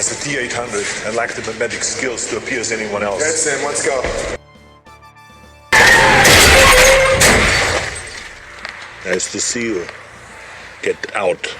has a D800 and lacked the mimetic skills to appear as anyone else. Good, Sim, let's go. Nice to see you. Get out.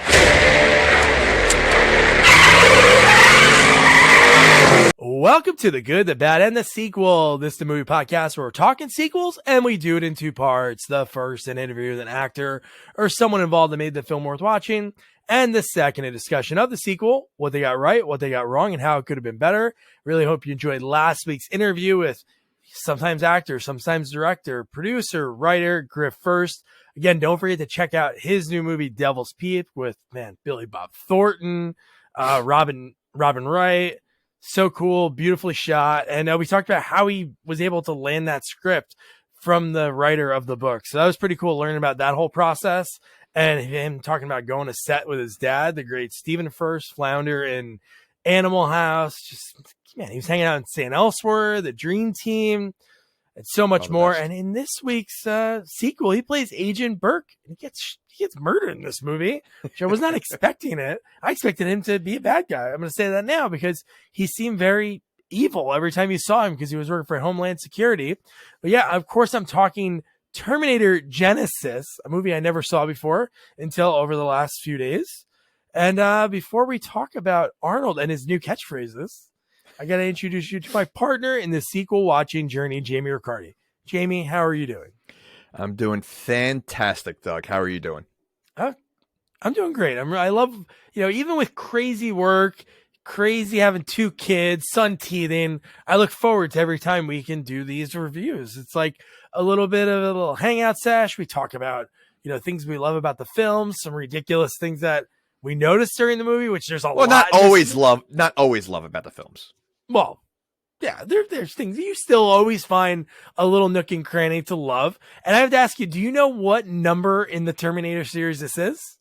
Welcome to The Good, The Bad, and The Sequel. This is the movie podcast where we're talking sequels, and we do it in two parts. The first, an interview with an actor or someone involved that made the film worth watching. And the second, a discussion of the sequel, what they got right, what they got wrong, and how it could have been better. Really hope you enjoyed last week's interview with sometimes actor, sometimes director, producer, writer, Griff First. Again, don't forget to check out his new movie, Devil's Peep, with, Billy Bob Thornton, Robin Wright. So cool, beautifully shot. And we talked about how he was able to land that script from the writer of the book. So that was pretty cool learning about that whole process. And him talking about going to set with his dad, the great Stephen First, flounder in Animal House. Just, man, he was hanging out in St. Elsewhere, the Dream Team, and so much more. And in this week's sequel, he plays Agent Burke. And he gets murdered in this movie, which I was not expecting it. I expected him to be a bad guy. I'm going to say that now because he seemed very evil every time you saw him because he was working for Homeland Security. But yeah, of course, I'm talking Terminator Genisys, a movie I never saw before until over the last few days. And before we talk about Arnold and his new catchphrases, I got to introduce you to my partner in the sequel watching journey, Jamie Riccardi. Jamie, how are you doing? I'm doing fantastic, Doug. How are you doing? I'm doing great. I love, even with crazy work, crazy having two kids, son teething, I look forward to every time we can do these reviews. It's like a little bit of a little hangout sesh. We talk about, things we love about the film, some ridiculous things that we noticed during the movie, which there's a lot. Not always love about the films. Well, yeah, there's things you still always find a little nook and cranny to love. And I have to ask you, do you know what number in the Terminator series this is?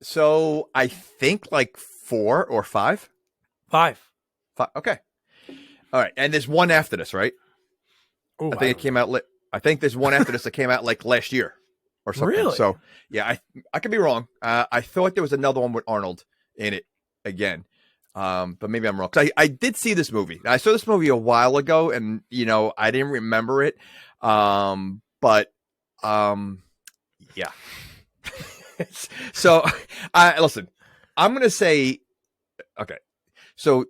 So I think like 4 or 5. 5. Okay. All right. And there's one after this, right? Ooh, I think it came out. I think there's one after this that came out like last year or something. Really? So yeah, I could be wrong. I thought there was another one with Arnold in it again. But maybe I'm wrong. 'Cause I did see this movie. I saw this movie a while ago and, I didn't remember it. Yeah. So listen, I'm going to say, okay. So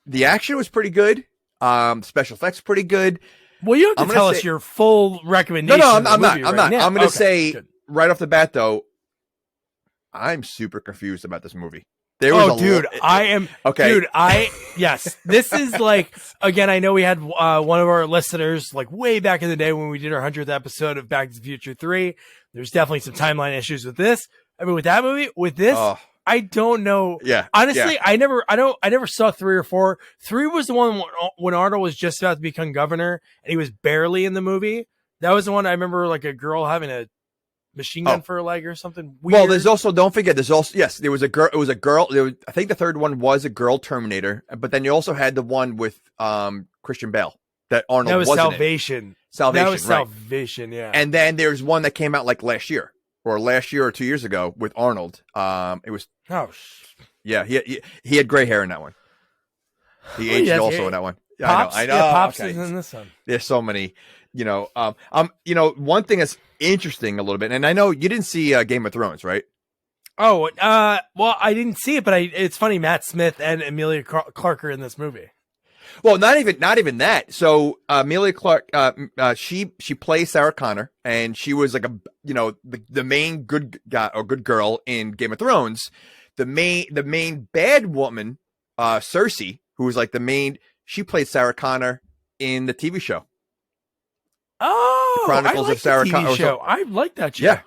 the action was pretty good. Special effects pretty good. Well, you have to tell us your full recommendation. No, I'm not. I'm not. I'm going to say right off the bat, though, I'm super confused about this movie. I am. Okay. Dude, yes, this is like, again, I know we had one of our listeners like way back in the day when we did our 100th episode of Back to the Future 3. There's definitely some timeline issues with this. I mean, with that movie, with this, I don't know. Yeah. Honestly, yeah. I never saw 3 or 4. 3 was the one when Arnold was just about to become governor and he was barely in the movie. That was the one I remember, like a girl having a machine gun for a leg or something weird. Well, there was a girl. It was a girl. I think the third one was a girl Terminator, but then you also had the one with Christian Bale that Arnold that was wasn't Salvation. In. Salvation. That was right. Salvation, yeah. And then there's one that came out like last year or 2 years ago with Arnold. It was yeah, he had gray hair in that one. He aged also in that one. Pops, I know. Yeah, Pops okay. is in this one. There's so many. One thing that's interesting a little bit, and I know you didn't see Game of Thrones, right? Oh, well, I didn't see it, but it's funny. Matt Smith and Emilia Clarke are in this movie. Well, not even that. So Emilia Clarke, she plays Sarah Connor, and she was like the main good guy or good girl in Game of Thrones. The main bad woman, Cersei, who was like she played Sarah Connor in the TV show. Oh, the Chronicles of Sarah Connor. Show. I like that show.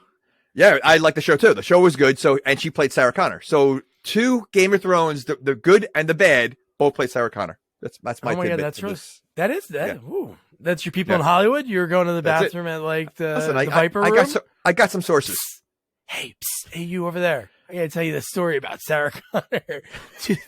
Yeah, I like the show too. The show was good. So, and she played Sarah Connor. So, 2 Game of Thrones, the good and the bad, both played Sarah Connor. That's my tidbit. God, that's really, that is that. Yeah. Ooh, that's your people in Hollywood. You're going to the bathroom at like the Viper room. I got some sources. Hey, you over there. I got to tell you the story about Sarah Connor,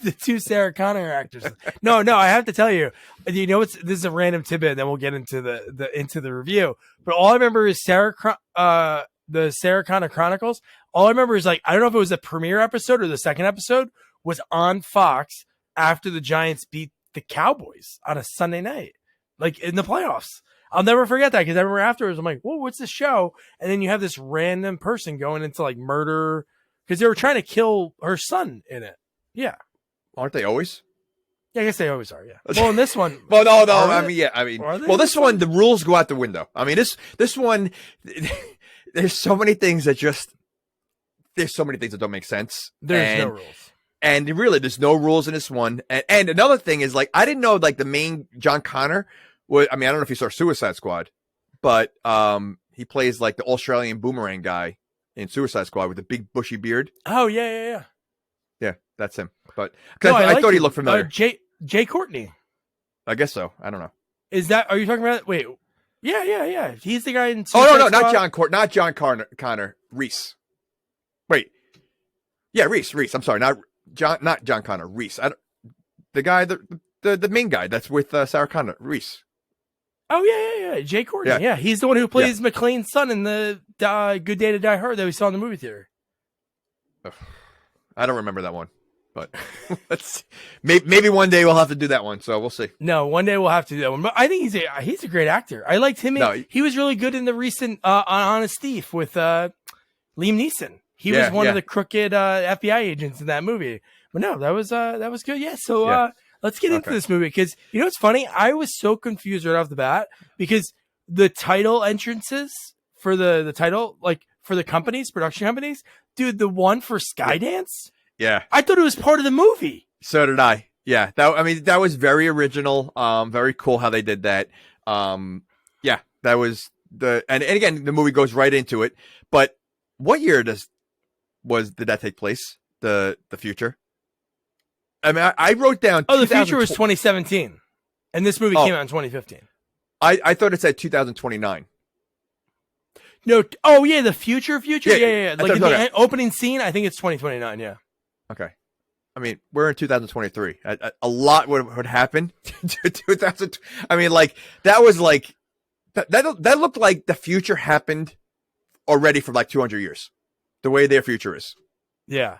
the 2 Sarah Connor actors. No, I have to tell you. You know, this is a random tidbit, and then we'll get into the review. But all I remember is the Sarah Connor Chronicles. All I remember is like I don't know if it was the premiere episode or the second episode was on Fox after the Giants beat the Cowboys on a Sunday night, like in the playoffs. I'll never forget that because I remember afterwards, I'm like, whoa, what's this show? And then you have this random person going into like murder because they were trying to kill her son in it. Yeah. Aren't they always? Yeah, I guess they always are. Yeah. Well, in this one. Well, no. Well, this one, the rules go out the window. I mean, this one, there's so many things that don't make sense. There's no rules. And really, there's no rules in this one. And another thing is, like, I didn't know, like, the main John Connor was, I mean, I don't know if you saw Suicide Squad, but he plays, like, the Australian boomerang guy in Suicide Squad with the big bushy beard. Oh, yeah. Yeah, that's him. But no, I thought he looked familiar. Jay Courtney. I guess so. I don't know. Are you talking about, wait. Yeah. He's the guy in Suicide Squad. not John Connor. Reese. Wait. Yeah, Reese. I'm sorry. Not John Connor. Reese. The guy, the main guy that's with Sarah Connor. Reese. Oh, yeah. Jay Courtney. Yeah. He's the one who plays McClane's son in the Good Day to Die Hard that we saw in the movie theater. I don't remember that one, but maybe one day we'll have to do that one. So we'll see. No, one day we'll have to do that one. But I think he's a great actor. I liked him. He was really good in the recent Honest Thief with Liam Neeson. He was one of the crooked FBI agents in that movie. But no, that was good. Yeah. So let's get into this movie because you know what's funny? I was so confused right off the bat because the title entrances for the title, like for the production companies, dude, the one for Skydance. Yeah. I thought it was part of the movie. So did I. Yeah. That was very original. Very cool how they did that. That was and again, the movie goes right into it. But what year did that take place? The future? I mean, I wrote down. Oh, the future was 2017. And this movie came out in 2015. I thought it said 2029. No. Oh, yeah. The future. Yeah. Like in the opening scene, I think it's 2029. Yeah. Okay. I mean, we're in 2023. A lot would happen to 2000. I mean, like that was like that looked like the future happened already for like 200 years. The way their future is. Yeah.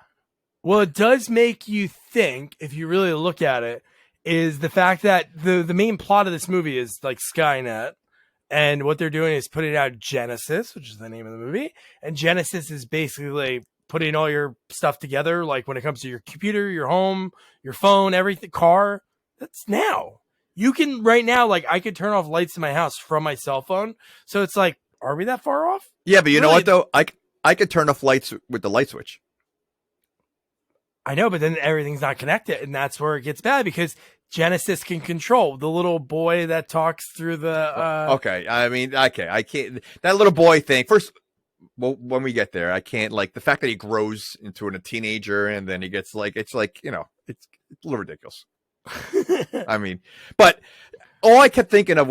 Well, it does make you think, if you really look at it, is the fact that the main plot of this movie is like Skynet. And what they're doing is putting out Genisys, which is the name of the movie. And Genisys is basically putting all your stuff together, like when it comes to your computer, your home, your phone, everything, car. That's now. You can, right now, like I could turn off lights in my house from my cell phone. So it's like, are we that far off? Yeah, but you know what, though? I could turn off lights with the light switch. I know, but then everything's not connected. And that's where it gets bad because Genisys can control the little boy that talks through the okay. I mean, okay, I can't, that little boy thing first. Well, when we get there, I can't, like the fact that he grows into a teenager and then he gets like, it's like, you know, it's a little ridiculous. I mean, but all I kept thinking of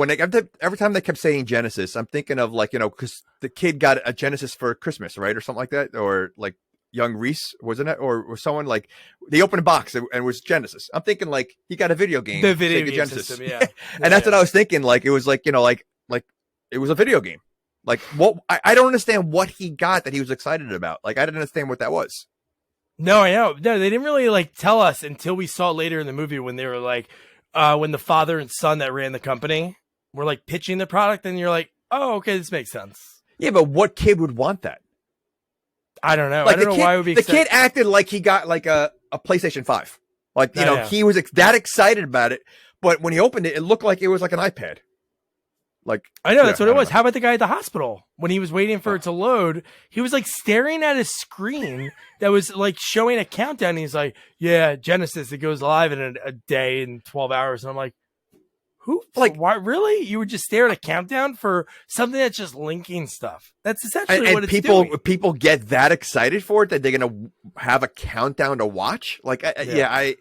every time they kept saying Genisys, I'm thinking of like, you know, cause the kid got a Genisys for Christmas, right? Or something like that. Or like young Reese, wasn't it? Or someone like they opened a box and it was Genisys. I'm thinking like he got a video game. The video game Genisys. System, yeah. And that's what I was thinking. Like, it was like, you know, like it was a video game. Like what, I don't understand what he got that he was excited about. Like, I didn't understand what that was. No, I know. No, they didn't really like tell us until we saw later in the movie when they were like, when the father and son that ran the company were like pitching the product, and you're like, oh, okay, this makes sense. Yeah, but what kid would want that? I don't know. Like, I don't know why it would be. The kid acted like he got like a PlayStation 5. Like, you know, he was that excited about it. But when he opened it, it looked like it was like an iPad. Like, I know, that's what it was. How about the guy at the hospital when he was waiting for it to load? He was like staring at his screen that was like showing a countdown. And he's like, yeah, Genisys, it goes live in a day and 12 hours. And I'm like, who? Like, why? Really? You would just stare at a countdown for something that's just linking stuff? That's essentially what it's doing. People get that excited for it that they're going to have a countdown to watch. Like, okay.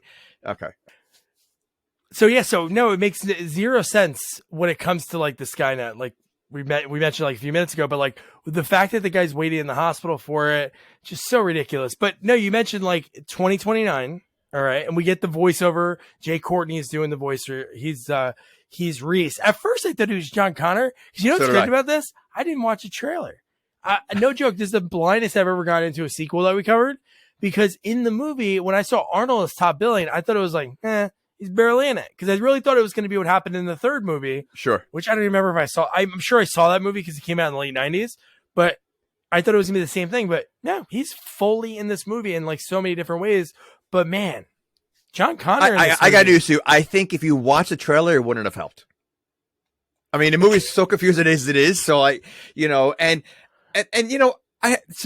So no, it makes zero sense when it comes to like the Skynet. Like we mentioned like a few minutes ago, but like the fact that the guy's waiting in the hospital for it, just so ridiculous. But no, you mentioned like 2029. All right. And we get the voiceover. Jay Courtney is doing the voice. He's Reese. At first I thought he was John Connor. You know what's great about this? I didn't watch a trailer. No joke. This is the blindest I've ever gotten into a sequel that we covered, because in the movie, when I saw Arnold as top billing, I thought it was like, he's barely in it. Because I really thought it was going to be what happened in the third movie. Sure. Which I don't remember if I saw. I'm sure I saw that movie because it came out in the late 90s. But I thought it was going to be the same thing. But no, he's fully in this movie in like so many different ways. But man, John Connor. I got news to you. I think if you watch the trailer, it wouldn't have helped. I mean, the movie's so confusing as it is. So so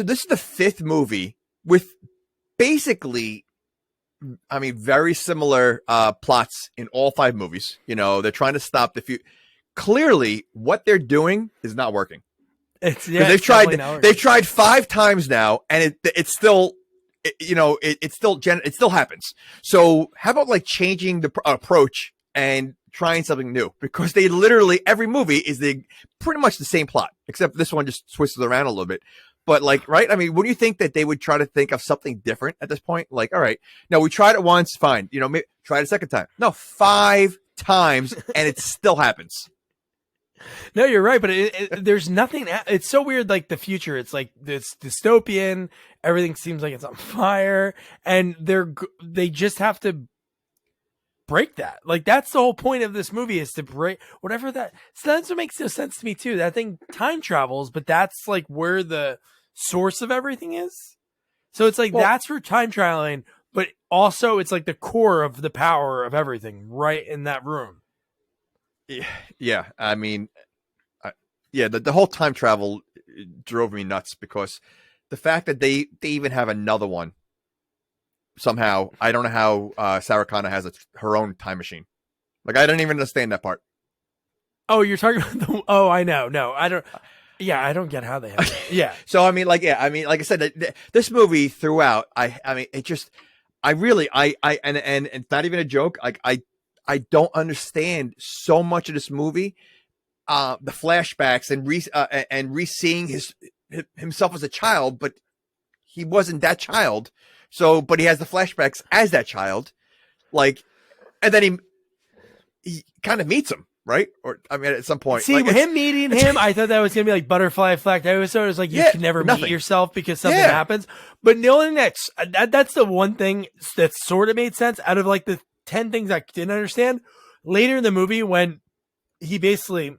this is the fifth movie with basically, I mean, very similar plots in all five movies. They're trying to stop the few. Clearly, what they're doing is not working. They've tried 5 times now, and it's still, it still happens. So how about like changing the approach and trying something new? Because they literally, every movie is pretty much the same plot, except this one just twists it around a little bit. But like, right? I mean, wouldn't you think that they would try to think of something different at this point? Like, all right, no, we tried it once, fine. Maybe try it a second time. No, 5 times, and it still happens. No, you're right, but there's nothing. It's so weird. Like the future, it's like this dystopian. Everything seems like it's on fire, and they just have to break that. Like that's the whole point of this movie, is to break whatever that. So that's what makes no sense to me too. That thing time travels, but that's like where the source of everything is. So it's like that's for time traveling, but also it's like the core of the power of everything right in that room. Yeah, I mean, the whole time travel drove me nuts, because the fact that they even have another one somehow. I don't know how Sarah Connor has her own time machine. Like, I don't even understand that part. Oh, you're talking about I know. No, I don't. Yeah, I don't get how they have it. Yeah. So, like I said, this movie throughout, and it's not even a joke. Like, I don't understand so much of this movie, the flashbacks and re-seeing himself as a child, but he wasn't that child. So, but he has the flashbacks as that child, like, and then he kind of meets him, right? Or at some point, see, him meeting him, I thought that was gonna be like butterfly effect. I was like, you can never meet yourself because something happens. But the only that's the one thing that sort of made sense out of like the 10 things I didn't understand. Later in the movie, when he basically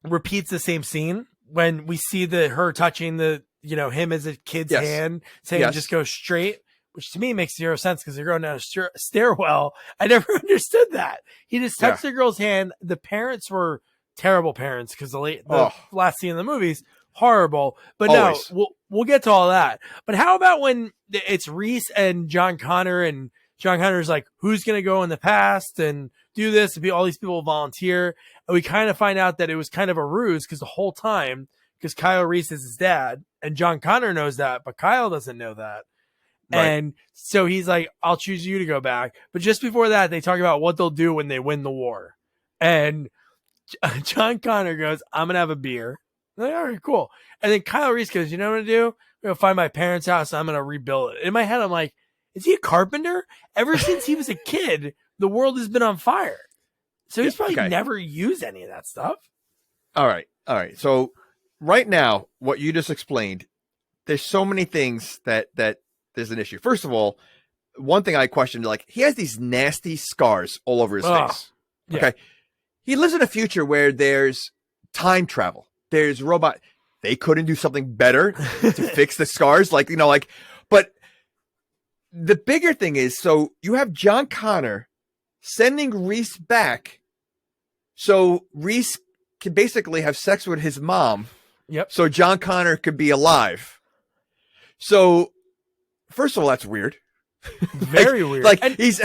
repeats the same scene, when we see her touching him as a kid's hand, saying just go straight, which to me makes 0 sense because they're going down a stairwell. I never understood that. He just touched the girl's hand. The parents were terrible parents because the last scene in the movie's horrible. But always. No, we'll get to all that. But how about when it's Reese and John Connor, and John Connor's like, who's going to go in the past and do this? And all these people volunteer. And we kind of find out that it was kind of a ruse because the whole time, because Kyle Reese is his dad, and John Connor knows that, but Kyle doesn't know that. Right. And so he's like, I'll choose you to go back. But just before that, they talk about what they'll do when they win the war. And John Connor goes, I'm going to have a beer. I'm like, all right, cool. And then Kyle Reese goes, you know what I'm going to do? I'm going to find my parents' house and I'm going to rebuild it. In my head, I'm like, is he a carpenter? Ever since he was a kid, the world has been on fire. So he's probably never used any of that stuff. All right. So right now, what you just explained, there's so many things that there's an issue. First of all, one thing I questioned, like, he has these nasty scars all over his face. Yeah. Okay. He lives in a future where there's time travel. There's robot. They couldn't do something better to fix the scars. But the bigger thing is, so you have John Connor sending Reese back so Reese can basically have sex with his mom. Yep. So John Connor could be alive. So, first of all, that's weird. Very weird. Like, he's,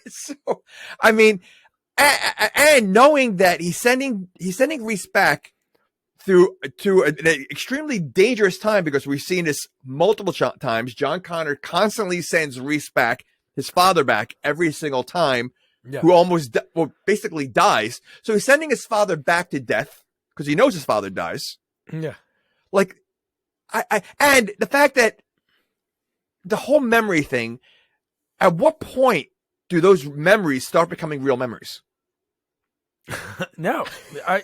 so, I mean, and knowing that he's sending Reese back to an extremely dangerous time, because we've seen this multiple times. John Connor constantly sends Reese back, his father back, every single time, who almost basically dies. So he's sending his father back to death because he knows his father dies. Yeah. Like, and the fact that the whole memory thing, at what point do those memories start becoming real memories? No, no,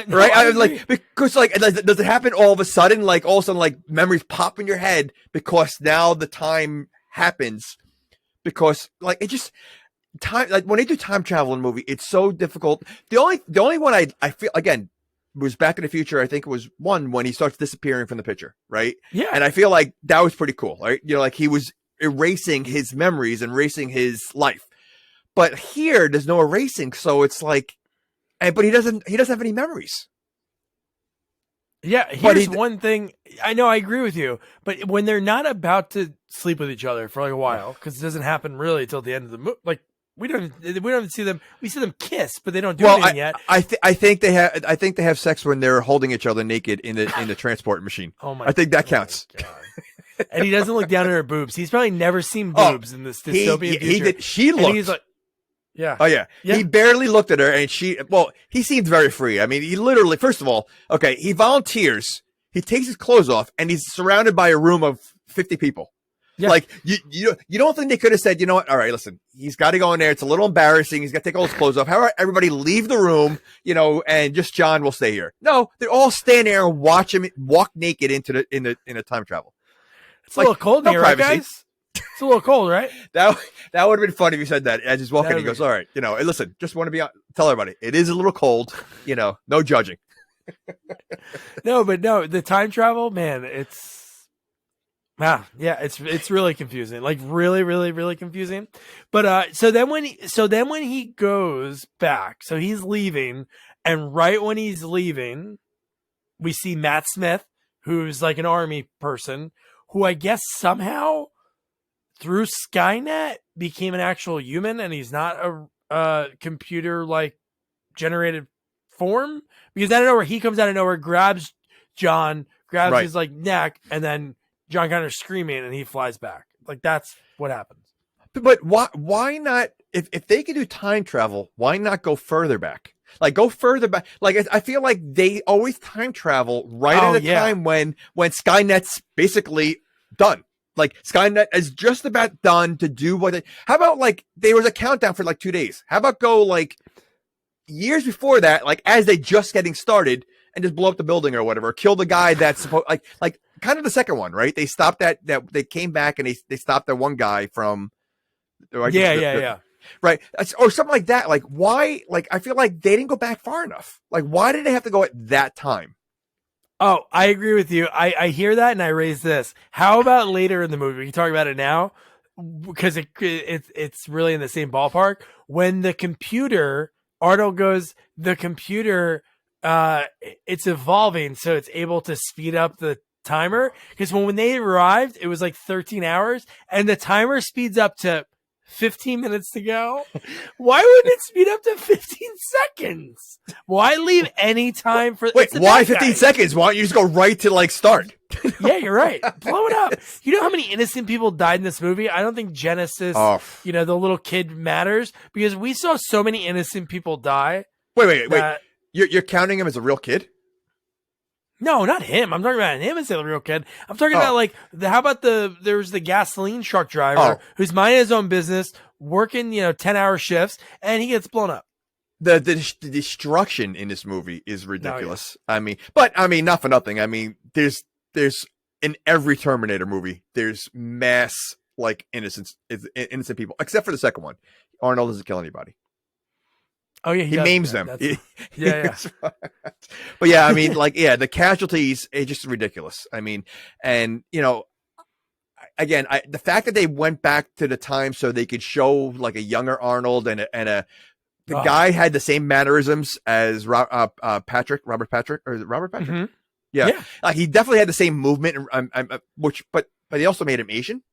Right? I was agree. like, because like, does it happen all of a sudden? Like all of a sudden, like memories pop in your head because now the time happens because like it just time, like when they do time travel in a movie, it's so difficult. The only one I feel again was Back in the Future. I think it was one when he starts disappearing from the picture. Right. Yeah. And I feel like that was pretty cool. Right. You know, like he was erasing his memories and erasing his life. But here there's no erasing. So it's like, but he doesn't have any memories. Yeah, here's one thing. I know I agree with you, but when they're not about to sleep with each other for like a while, because it doesn't happen really till the end of the movie. Like we don't see them. We see them kiss, but they don't do anything yet. I think they have sex when they're holding each other naked in the transport machine. Oh my! I think that counts. And he doesn't look down at her boobs. He's probably never seen boobs in this dystopian future. He did. She looked. And he's like, yeah. Oh yeah. He barely looked at her, and he seemed very free. I mean, he literally, first of all, okay, he volunteers, he takes his clothes off, and he's surrounded by a room of 50 people. Yeah. Like you don't think they could have said, you know what? All right, listen, he's got to go in there. It's a little embarrassing. He's got to take all his clothes off. How about everybody leave the room, and just John will stay here. No, they're all standing there and watch him walk naked into the time travel. It's like, a little cold in here, right, guys? It's a little cold, right? That would have been funny if you said that as he's walking. He goes, all right, listen, just want to tell everybody it is a little cold, no judging. No, the time travel, man, it's really confusing. Like really, really, really confusing. But so then when he goes back, so he's leaving, and right when he's leaving, we see Matt Smith, who's like an army person, who I guess somehow through Skynet became an actual human, and he's not a computer like generated form, because out of nowhere he comes out of nowhere, grabs his like neck, and then John Connor's screaming and he flies back. Like that's what happens. But why not, if they could do time travel, why not go further back? Like go further back. Like I feel like they always time travel right at a time when Skynet's basically done. Like Skynet is just about done to do how about like there was a countdown for like 2 days. How about go like years before that, like as they just getting started, and just blow up the building or whatever, kill the guy that's supposed like kind of the second one, right? They stopped that they came back and they stopped that one guy from yeah. Right. Or something like that. Like why, like I feel like they didn't go back far enough. Like why did they have to go at that time? Oh, I agree with you. I hear that, and I raise this. How about later in the movie? We can talk about it now because it's really in the same ballpark. When the computer, Arnold goes, the computer, it's evolving, so it's able to speed up the timer. Because when they arrived, it was like 13 hours, and the timer speeds up to 15 minutes to go. Why wouldn't it speed up to 15 seconds? Why leave any time for... Wait, why 15 seconds? Why don't you just go right to like start? Yeah, you're right. Blow it up. You know how many innocent people died in this movie? I don't think Genisys, the little kid matters, because we saw so many innocent people die. Wait. You're counting him as a real kid? No, not him. I'm talking about him as a real kid. I'm talking about like how about there was the gasoline truck driver who's minding his own business, working 10-hour shifts, and he gets blown up. The destruction in this movie is ridiculous. Oh, yeah. I mean, not for nothing. I mean, there's in every Terminator movie, there's mass like innocent people, except for the second one. Arnold doesn't kill anybody. Oh yeah, he maims them. Yeah. But yeah, I mean, like, the casualties, it's just ridiculous. I mean, and again, the fact that they went back to the time so they could show like a younger Arnold and the guy had the same mannerisms as Robert Patrick, or is it Robert Patrick? Mm-hmm. Yeah. He definitely had the same movement, but they also made him Asian.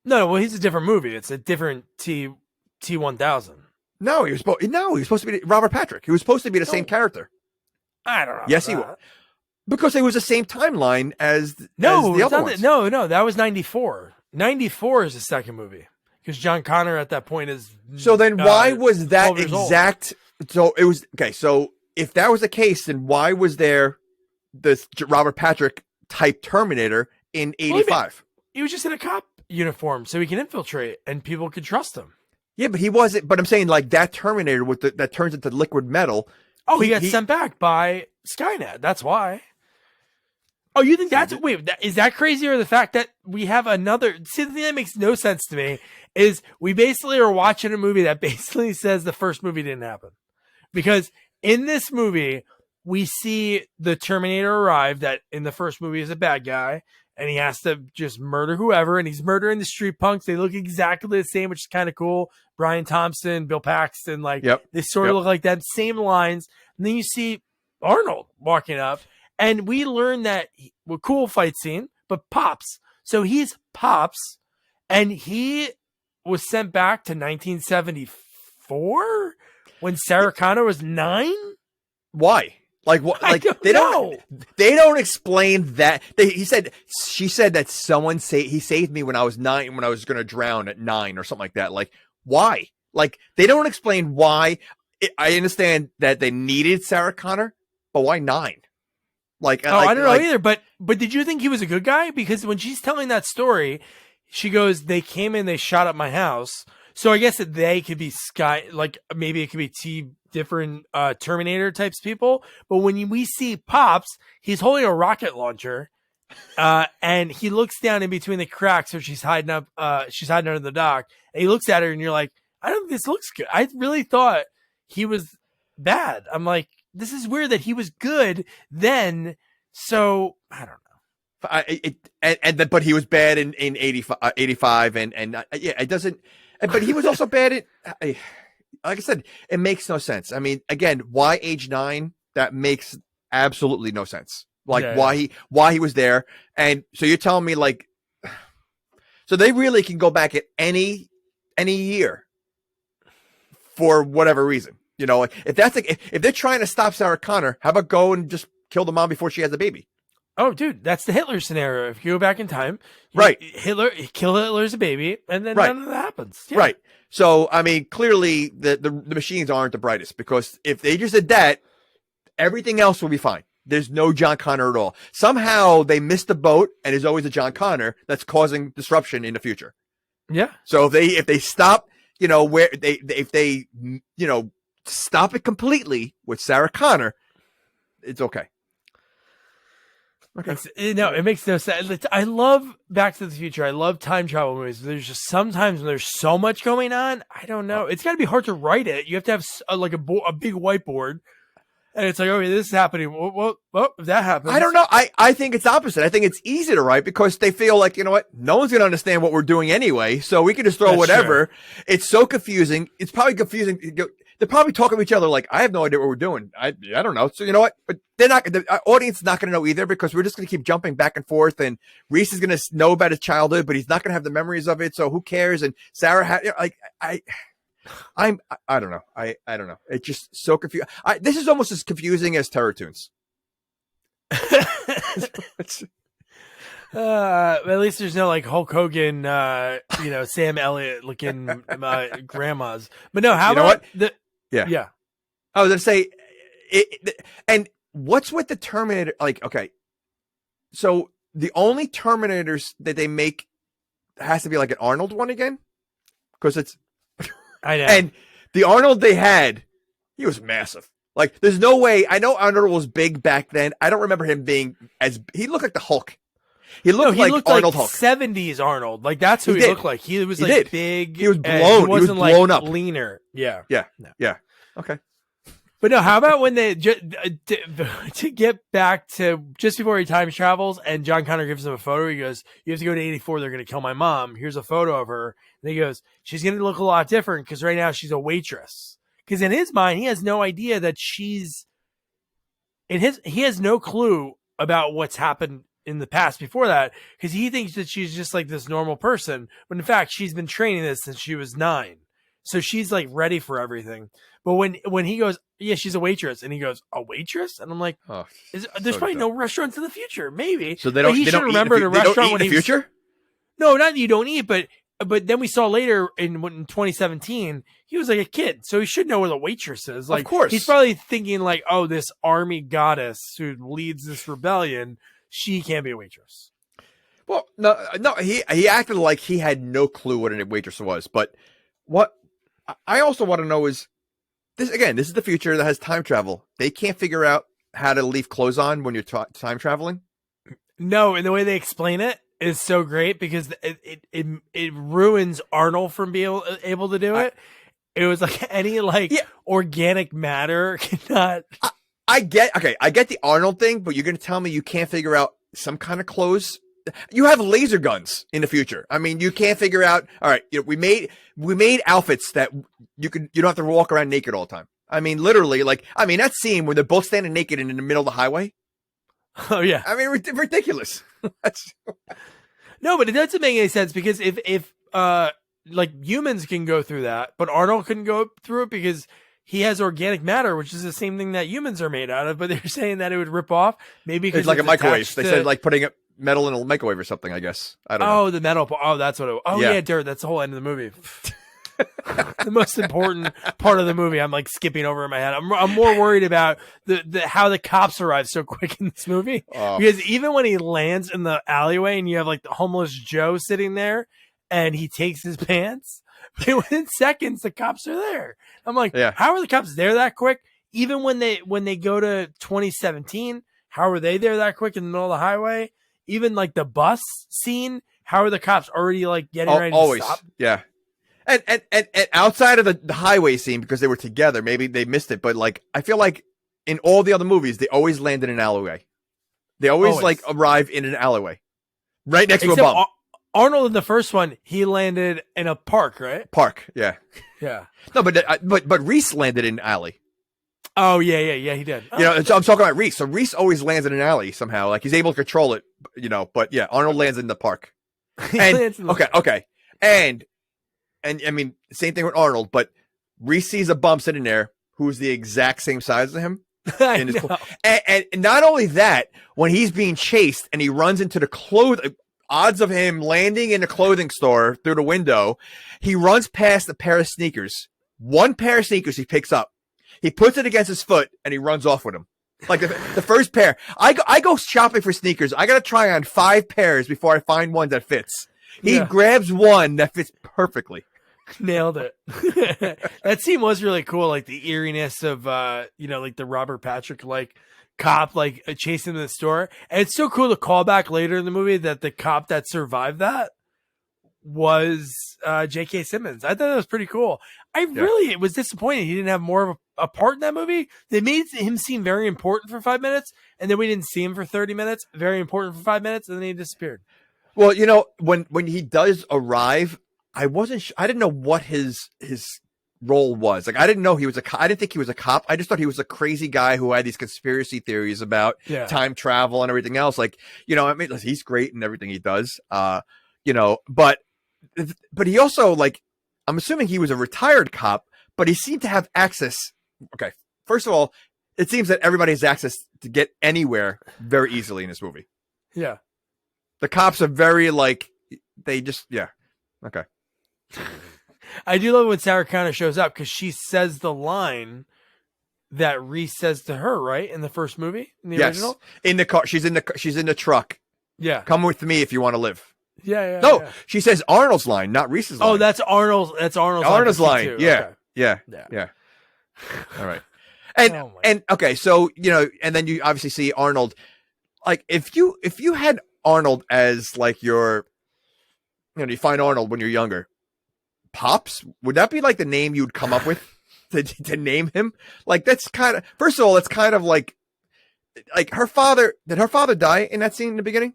No, well, he's a different movie. It's a different T-1000. No, he was supposed to be Robert Patrick. He was supposed to be the same character. I don't know. Yes, he was. Because it was the same timeline as the other ones. No, that was 94. 94 is the second movie. Because John Connor at that point is... So then why was that exact... So it was... Okay, so if that was the case, then why was there this Robert Patrick type Terminator in 85? He was just in a cop uniform so he can infiltrate and people could trust him. Yeah, but he wasn't. But I'm saying like that Terminator that turns into liquid metal. Oh, he got sent back by Skynet. That's why. Oh, you think that's is that crazy, or the fact that we have another? See, the thing that makes no sense to me is we basically are watching a movie that basically says the first movie didn't happen, because in this movie we see the Terminator arrive that in the first movie is a bad guy, and he has to just murder whoever, and he's murdering the street punks. They look exactly the same, which is kind of cool. Brian Thompson, Bill Paxton, like they sort of look like that, same lines. And then you see Arnold walking up. And we learn that cool fight scene, but Pops. So he's Pops, and he was sent back to 1974 when Sarah Connor was 9. Why? Like what? Like they don't explain that. She said that he saved me when I was 9, when I was going to drown at 9 or something like that. Like why? Like they don't explain why. I understand that they needed Sarah Connor, but why 9? Like, I don't know either, but did you think he was a good guy? Because when she's telling that story, she goes, they came in, they shot up my house. So I guess that they could be maybe it could be different Terminator types people. But when we see Pops, he's holding a rocket launcher, and he looks down in between the cracks where she's hiding under the dock, and he looks at her, and you're like, I don't think this looks good. I really thought he was bad. I'm like, this is weird that he was good then. So I don't know. But he was bad in 85 and it doesn't. But he was also bad at. Like I said, it makes no sense. I mean, again, why age 9? That makes absolutely no sense. Like why he was there, and so you're telling me like, so they really can go back at any year for whatever reason. You know, if they're trying to stop Sarah Connor, how about go and just kill the mom before she has a baby? Oh, dude, that's the Hitler scenario. If you go back in time, right? Kill Hitler as a baby, and then none of that happens. Yeah. Right. So, I mean, clearly the machines aren't the brightest, because if they just did that, everything else will be fine. There's no John Connor at all. Somehow they missed the boat, and there's always a John Connor that's causing disruption in the future. Yeah. So if they stop, if they stop it completely with Sarah Connor, it's okay. Okay. It makes no sense. I love Back to the Future. I love time travel movies. There's just sometimes when there's so much going on, I don't know. It's got to be hard to write it. You have to have a big whiteboard, and it's like, okay, this is happening. Well, if that happens, I don't know. I think it's opposite. I think it's easy to write because they feel like, you know what, no one's going to understand what we're doing anyway, so we can just throw whatever. True. It's so confusing. It's probably confusing. They're probably talking to each other like, I have no idea what we're doing. I don't know. So you know what? But the audience is not going to know either, because we're just going to keep jumping back and forth. And Reese is going to know about his childhood, but he's not going to have the memories of it. So who cares? And Sarah I don't know. I don't know. It's just so confusing. This is almost as confusing as Terror Toons. At least there's no like Hulk Hogan, Sam Elliott looking grandmas. But no, how about what? Yeah. I was gonna say, and what's with the Terminator? Like, okay, so the only Terminators that they make has to be like an Arnold one again, because it's. I know. And the Arnold they had, he was massive. Like, there's no way. I know Arnold was big back then. I don't remember him being he looked like the Hulk. He looked like Arnold Hulk. 70s Arnold. Like, that's who he looked like. He was like big. He was blown. He wasn't blown up. Leaner. Yeah. Yeah. Yeah. Okay. But no, how about when they to get back to just before he time travels and John Connor gives him a photo. He goes, "You have to go to 84. They're going to kill my mom. Here's a photo of her." And he goes, "She's going to look a lot different because right now she's a waitress." Because in his mind, he has no idea that he has no clue about what's happened in the past before that, because he thinks that she's just like this normal person. But in fact, she's been training this since she was 9. So she's like ready for everything. But when he goes, yeah, she's a waitress, and he goes, a waitress? And I'm like, there's probably no restaurants in the future. Maybe. So they don't. He should remember a restaurant when he was in the future. No, not that you don't eat, but then we saw later in 2017, he was like a kid, so he should know where the waitress is. Like, of course, he's probably thinking like, oh, this army goddess who leads this rebellion, she can't be a waitress. Well, no, he acted like he had no clue what a waitress was. But what I also want to know is this again? This is the future that has time travel. They can't figure out how to leave clothes on when you're time traveling. No, and the way they explain it is so great because it ruins Arnold from being able to do it. It was like any organic matter cannot. I get the Arnold thing, but you're going to tell me you can't figure out some kind of clothes. You have laser guns in the future. I mean, you can't figure out. All right, we made outfits that you don't have to walk around naked all the time. I mean, literally, that scene where they're both standing naked in the middle of the highway. Oh yeah, I mean, ridiculous. No, but it doesn't make any sense because if humans can go through that, but Arnold couldn't go through it because he has organic matter, which is the same thing that humans are made out of. But they're saying that it would rip off. Maybe because it's like a microwave. They said like putting metal in a microwave or something. I guess I don't know. Oh, the metal. Oh, that's what it was. Oh yeah, dirt. That's the whole end of the movie. The most important part of the movie I'm like skipping over in my head. I'm more worried about the how the cops arrive so quick in this movie because even when he lands in the alleyway and you have like the homeless Joe sitting there and he takes his pants, within seconds the cops are there. I'm like, how are the cops there that quick? Even when they go to 2017, how are they there that quick in the middle of the highway? Even like the bus scene, how are the cops already like getting ready to stop? Yeah. And outside of the highway scene, because they were together, maybe they missed it. But like, I feel like in all the other movies, they always land in an alleyway. They always like arrive in an alleyway, right next to a bump. Arnold in the first one, he landed in a park, right? Park, yeah. No, but Reese landed in an alley. Oh yeah, he did. You know, so I'm talking about Reese. So Reese always lands in an alley somehow, like he's able to control it. You know, but yeah, Arnold lands in the park. Okay, and I mean, same thing with Arnold, but Reese sees a bum sitting there who's the exact same size as him. And not only that, when he's being chased and he runs into the odds of him landing in a clothing store through the window, he runs past a pair of sneakers. One pair of sneakers he picks up. He puts it against his foot and he runs off with them. Like the first pair. I go shopping for sneakers. I got to try on 5 pairs before I find one that fits. He grabs one that fits perfectly. Nailed it. That scene was really cool. Like the eeriness of, like the Robert Patrick, like cop, like chasing the store. And it's so cool to call back later in the movie that the cop that survived that was JK Simmons. I thought that was pretty cool. It was disappointed he didn't have more of a part in that movie. They made him seem very important for 5 minutes, and then we didn't see him for 30 minutes. Very important for 5 minutes, and then he disappeared. Well, you know, when he does arrive, I didn't know what his role was. Like, I didn't know he was I didn't think he was a cop. I just thought he was a crazy guy who had these conspiracy theories about time travel and everything else. Like, you know, I mean, he's great in everything he does. You know, but he also, like, I'm assuming he was a retired cop, but he seemed to have access. Okay, first of all, it seems that everybody has access to get anywhere very easily in this movie. Yeah. The cops are very, like, they just, okay. I do love when Sarah Connor shows up because she says the line that Reese says to her, right? In the first movie, in the original? In the car. She's in the truck. Yeah. Come with me if you want to live. Yeah. No, she says Arnold's line, not Reese's line. Oh, that's Arnold's Arnold's line. Yeah. All right. And okay, so, you know, and then you obviously see Arnold. Like, if you had Arnold as like your, you know, you find Arnold when you're younger, Pops, would that be like the name you'd come up with to name him? Like, that's kind of, first of all, it's kind of like her father, did her father die in that scene in the beginning?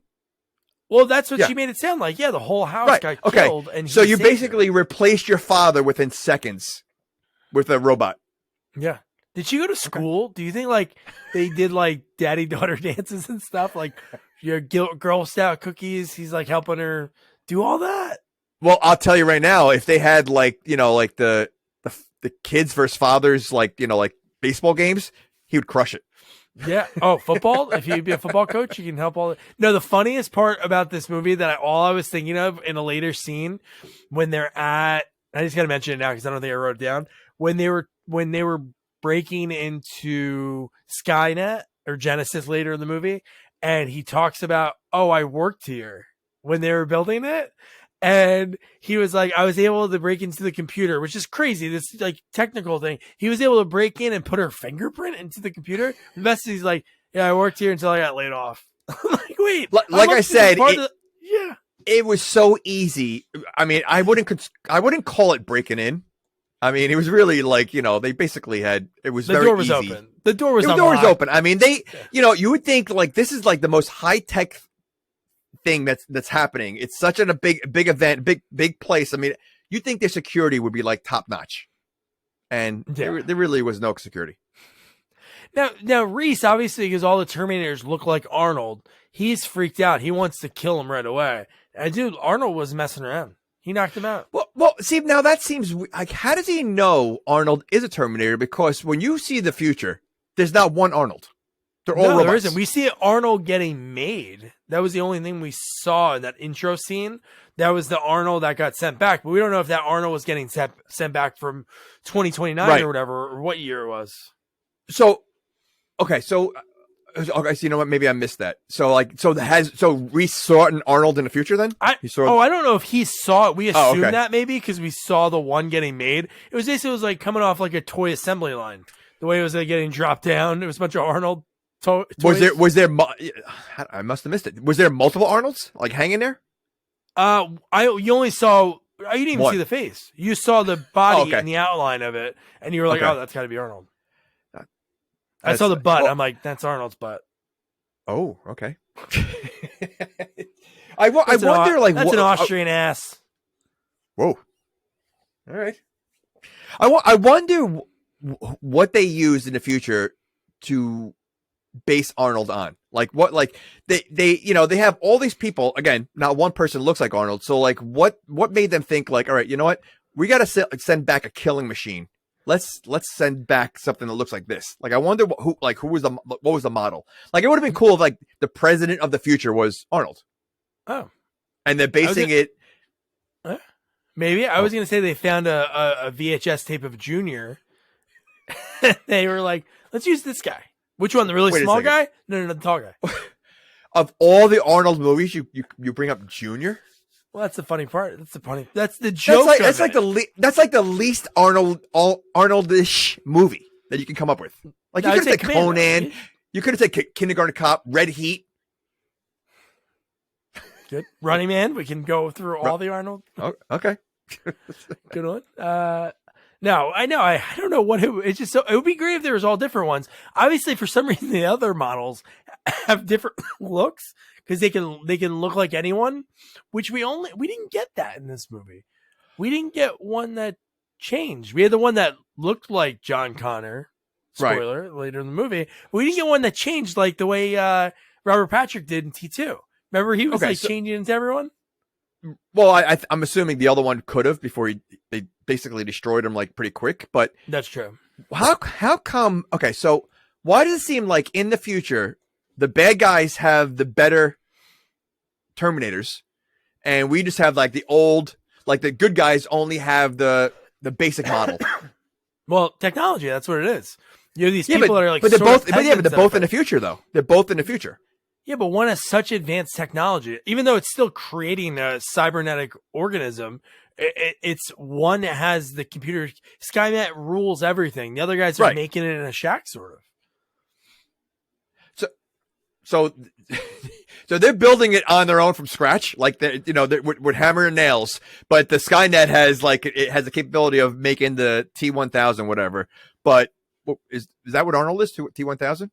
Well, that's what she made it sound like. Yeah, the whole house got killed. And so you basically replaced your father within seconds with a robot. Yeah. Did she go to school? Do you think like they did like daddy-daughter dances and stuff? Like your Girl Scout cookies, he's like helping her do all that? Well, I'll tell you right now, if they had like, you know, like the kids versus fathers, like, you know, like baseball games, he would crush it. Yeah. Oh, football? If you'd be a football coach, you can help all. No, the funniest part about this movie that all I was thinking of in a later scene when they're at, I just got to mention it now because I don't think I wrote it down. When they were breaking into Skynet or Genisys later in the movie, and he talks about, oh, I worked here when they were building it. And he was like, I was able to break into the computer, which is crazy. This like technical thing. He was able to break in and put her fingerprint into the computer. The best is he's like, yeah, I worked here until I got laid off. I'm like, wait, like I said, yeah, it was so easy. I mean, I wouldn't call it breaking in. I mean, it was really like, they basically had, it was the very door was easy. open. The door was open. I mean, you would think like this is like the most high tech thing that's happening. It's such a big event, big place. I mean, you think their security would be like top notch, and there really was no security. Now Reese, obviously, because all the Terminators look like Arnold, he's freaked out. He wants to kill him right away. And dude, Arnold was messing around. He knocked him out. Well, see, now that seems like, how does he know Arnold is a Terminator? Because when you see the future, there's not one Arnold. They're all robots. There isn't. We see Arnold getting made. That was the only thing we saw in that intro scene. That was the Arnold that got sent back. But we don't know if that Arnold was getting sent back from 2029 or whatever, or what year it was. So, okay, so you know what? Maybe I missed that. So Reese saw an Arnold in the future then? I don't know if he saw it. We assumed that maybe because we saw the one getting made. It was basically like coming off like a toy assembly line. The way it was like getting dropped down. It was a bunch of Arnold toys. Was there I must have missed it. Was there multiple Arnolds like hanging there? You only saw, you didn't even see the face. You saw the body and the outline of it, and you were like, oh, that's got to be Arnold. I saw the butt. I'm like, that's Arnold's butt. Oh, okay. I wonder, like, that's an Austrian ass. Whoa. All right. I wonder what they use in the future to base Arnold on. Like what? Like they have all these people. Again, not one person looks like Arnold. So like, what made them think like, all right, you know what? We got to send back a killing machine. Let's send back something that looks like this. Like, I wonder what was the model? Like, it would have been cool if like the president of the future was Arnold. Oh, and they're basing it. Maybe I was going to say they found a VHS tape of Junior. They were like, let's use this guy. Which one? The really small guy? No, the tall guy. Of all the Arnold movies, you bring up Junior. Well, that's the funny part. That's the joke. That's like the least Arnoldish movie that you can come up with. Like, you could have said Conan. You could have said Kindergarten Cop, Red Heat. Good. Running Man. We can go through all the Arnold. Oh, okay. Good one. No, I know. I don't know what it's just. It would be great if there was all different ones. Obviously, for some reason, the other models have different looks because they can look like anyone, which we didn't get that in this movie. We didn't get one that changed. We had the one that looked like John Connor. Spoiler later in the movie. But we didn't get one that changed like the way Robert Patrick did in T2. Remember, he was changing into everyone. Well, I'm assuming the other one could have before they basically destroyed him like pretty quick. But that's true. How come? Okay, so why does it seem like in the future the bad guys have the better Terminators, and we just have like the old, like the good guys only have the basic model? Well, technology, that's what it is. You know, these people that are like, but they're both in the future though. They're both in the future. Yeah, but one has such advanced technology, even though it's still creating a cybernetic organism. It's one that has the computer. Skynet rules everything. The other guys are making it in a shack, sort of. So they're building it on their own from scratch, like with hammer and nails. But the Skynet has the capability of making the T-1000, whatever. But is that what Arnold is? T-1000?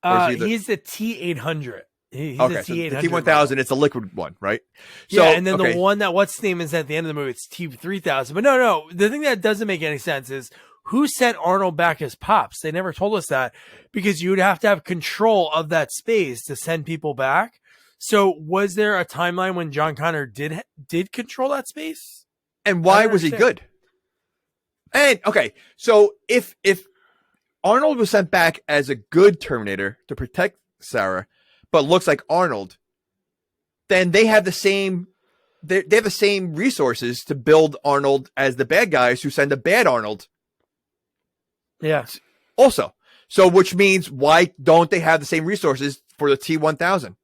He's the T-800. He's okay, a T-800. So the T-1000, it's a liquid one, right? So, yeah, and then the one that what's name is at the end of the movie, it's T-3000. But no, the thing that doesn't make any sense is who sent Arnold back as Pops? They never told us that, because you would have to have control of that space to send people back. So was there a timeline when John Connor did control that space? And why was he good? And okay, so if Arnold was sent back as a good Terminator to protect Sarah, but looks like Arnold, then they have the same resources to build Arnold as the bad guys who send a bad Arnold. Yeah. Also, so which means why don't they have the same resources for the T-1000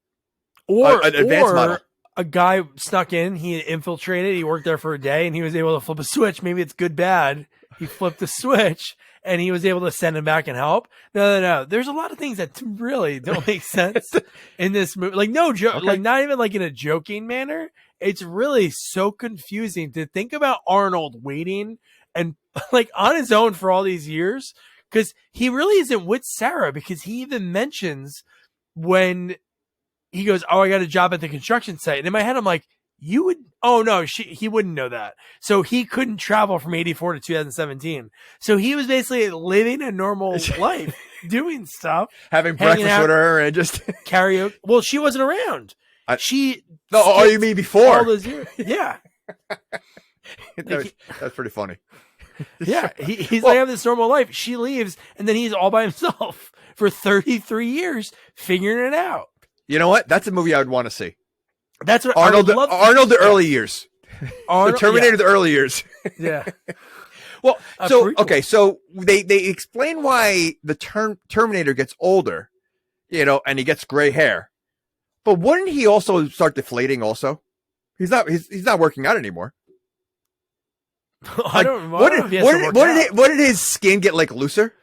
or an advanced model? a guy snuck in, he infiltrated, he worked there for a day, and he was able to flip a switch. Maybe it's good, bad. He flipped the switch, and he was able to send him back and help. No. There's a lot of things that really don't make sense in this movie. Like, no joke, like not even like in a joking manner. It's really so confusing to think about Arnold waiting and like on his own for all these years, because he really isn't with Sarah, because he even mentions when he goes, "Oh, I got a job at the construction site." And in my head, I'm like, you would, oh no, he wouldn't know that. So he couldn't travel from 84 to 2017. So he was basically living a normal life, doing stuff, having breakfast with her and just karaoke. Well, she wasn't around. You mean before all those years? Yeah. That's pretty funny. Yeah. He's like having this normal life. She leaves, and then he's all by himself for 33 years figuring it out. You know what? That's a movie I would want to see. That's what Arnold. The early years. The Terminator. The early years. Yeah. Well, so they explain why the Terminator gets older, and he gets gray hair. But wouldn't he also start deflating? Also, he's not working out anymore. I don't know. Wouldn't his skin get like looser?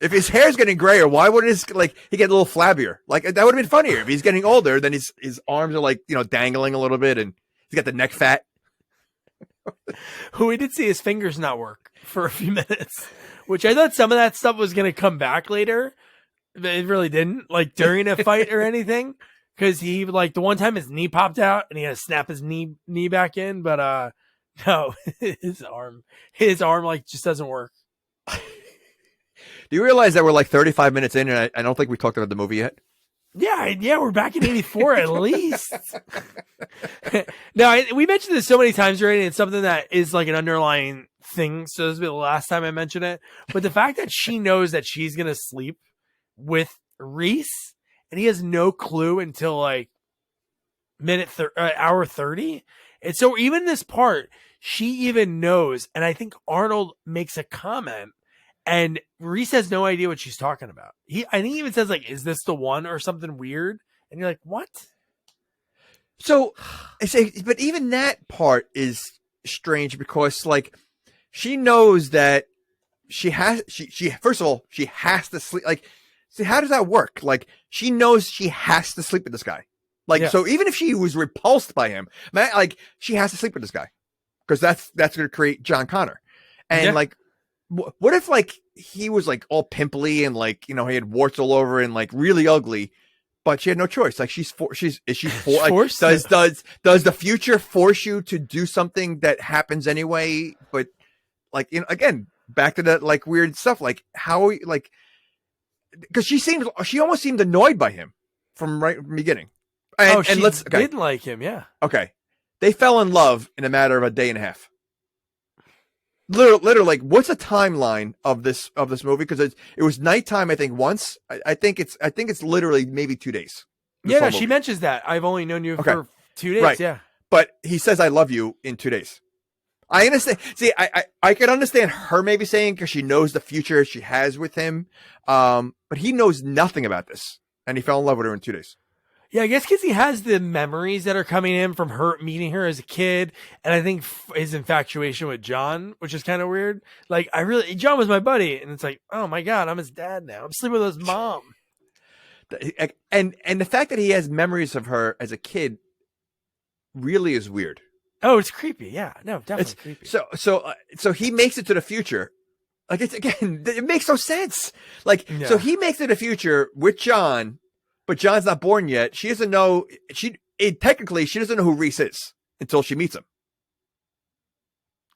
If his hair's getting grayer, why wouldn't he get a little flabbier? Like, that would have been funnier. If he's getting older, then his arms are like, dangling a little bit, and he's got the neck fat. We did see his fingers not work for a few minutes, which I thought some of that stuff was going to come back later. But it really didn't, like during a fight or anything. Cause he, like, the one time his knee popped out and he had to snap his knee back in. But, no, his arm like just doesn't work. Do you realize that we're like 35 minutes in, and I don't think we talked about the movie yet? Yeah, we're back in 84 at least. Now, we mentioned this so many times already, and it's something that is like an underlying thing, so this will be the last time I mention it. But the fact that she knows that she's going to sleep with Reese, and he has no clue until like hour 30. And so even this part, she even knows, and I think Arnold makes a comment, and Reese has no idea what she's talking about. I think he even says, like, "Is this the one?" or something weird. And you're like, what? So, but even that part is strange because, like, she knows that she first of all, she has to sleep. Like, see, how does that work? Like, she knows she has to sleep with this guy. Like, So even if she was repulsed by him, like, she has to sleep with this guy because that's going to create John Connor. And like, what if like he was like all pimply and like, he had warts all over and like really ugly, but she had no choice. Like, is she forced? Does the future force you to do something that happens anyway? But like, again, back to that like weird stuff. Like, how, like, because she almost seemed annoyed by him from from the beginning. And didn't like him. Yeah. Okay. They fell in love in a matter of a day and a half. Literally, like, what's the timeline of this movie? Because it was nighttime, I think, once. I think it's literally maybe 2 days. Yeah, no, she mentions that. I've only known you for 2 days. Right. Yeah. But he says, "I love you" in 2 days. I understand. See, I can understand her maybe saying because she knows the future she has with him. But he knows nothing about this, and he fell in love with her in 2 days. Yeah, I guess because he has the memories that are coming in from her meeting her as a kid, and I think his infatuation with John, which is kind of weird. Like, John was my buddy, and it's like, oh my god, I'm his dad now. I'm sleeping with his mom. And the fact that he has memories of her as a kid really is weird. Oh, it's creepy. Yeah, no, definitely creepy. So he makes it to the future. Like, it makes no sense. Like, So he makes it to the future with John. But John's not born yet. She doesn't know. Technically, she doesn't know who Reese is until she meets him.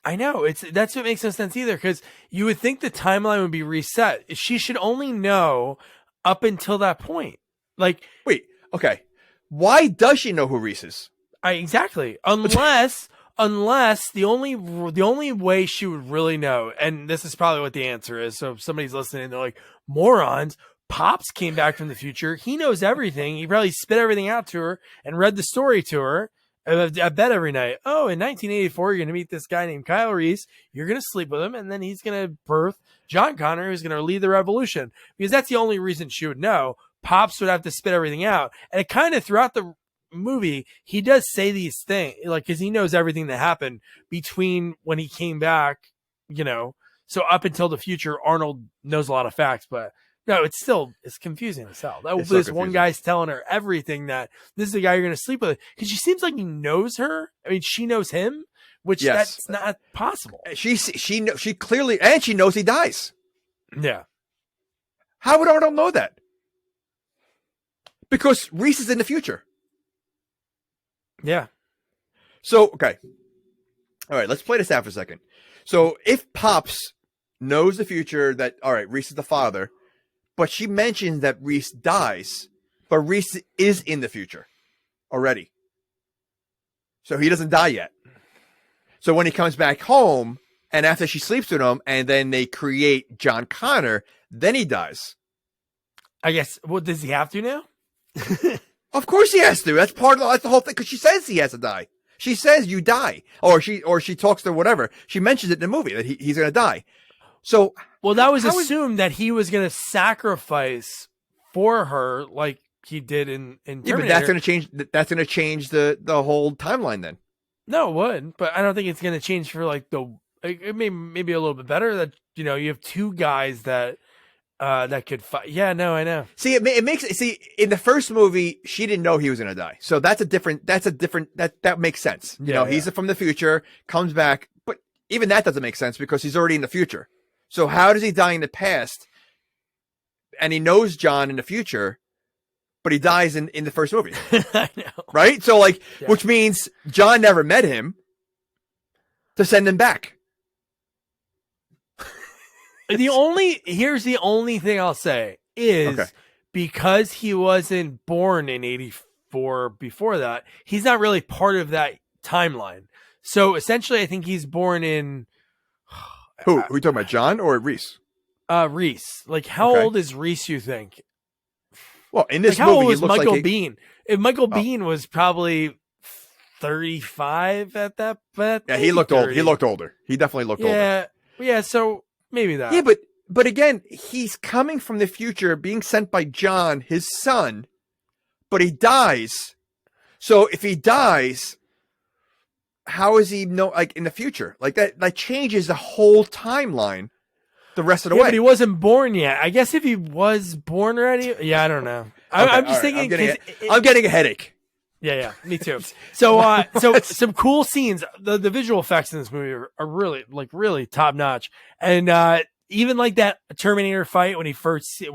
I know. That's what makes no sense either. Because you would think the timeline would be reset. She should only know up until that point. Like, wait, okay. Why does she know who Reese is? Exactly. Unless the only way she would really know, and this is probably what the answer is. So if somebody's listening, they're like, morons. Pops came back from the future. He knows everything. He probably spit everything out to her and read the story to her. I bet every night. Oh, in 1984, you're going to meet this guy named Kyle Reese. You're going to sleep with him, and then he's going to birth John Connor, who's going to lead the revolution. Because that's the only reason she would know. Pops would have to spit everything out. And it kind of throughout the movie, he does say these things, like, because he knows everything that happened between when he came back, so up until the future, Arnold knows a lot of facts, but no, it's confusing as hell. This one guy's telling her everything, that this is the guy you're going to sleep with, because she seems like he knows her. I mean, she knows him, which that's not possible. She clearly, and she knows he dies. Yeah. How would Arnold know that? Because Reese is in the future. Yeah. So, okay. All right, let's play this out for a second. So if Pops knows the future, that, all right, Reese is the father, but she mentions that Reese dies, but Reese is in the future already. So he doesn't die yet. So when he comes back home, and after she sleeps with him, and then they create John Connor, then he dies. I guess, well, does he have to now? Of course he has to. That's that's the whole thing, because she says he has to die. She says you die, or she talks to whatever. She mentions it in the movie that he's going to die. So, well, that was assumed that he was going to sacrifice for her, like he did in Terminator. Yeah, but that's going to change. That's going to change the whole timeline then. No, it would, but I don't think it's going to change for like it maybe a little bit better that you have two guys that could fight. Yeah, no, I know. See, it makes in the first movie she didn't know he was going to die, so that makes sense. He's from the future, comes back, but even that doesn't make sense because he's already in the future. So how does he die in the past? And he knows John in the future, but he dies in the first movie. I know, right? So which means John never met him to send him back. Here's the only thing I'll say is because he wasn't born in 84 before that, he's not really part of that timeline. So essentially, I think he's born in who? Are we talking about, John or Reese? Reese. Like, how old is Reese, you think? Well, in this how movie, old was Michael like Biehn? If Michael Biehn was probably 35 at that, but yeah, he looked old. He looked older. He definitely looked older. Yeah. So maybe that. Yeah, but again, he's coming from the future, being sent by John, his son, but he dies. So if he dies, how is he in the future? Like that changes the whole timeline the rest of the way. But he wasn't born yet. I guess if he was born already, I don't know. I'm just thinking. I'm getting a headache. Yeah, me too. So some cool scenes. The visual effects in this movie are really top notch, and even like that Terminator fight when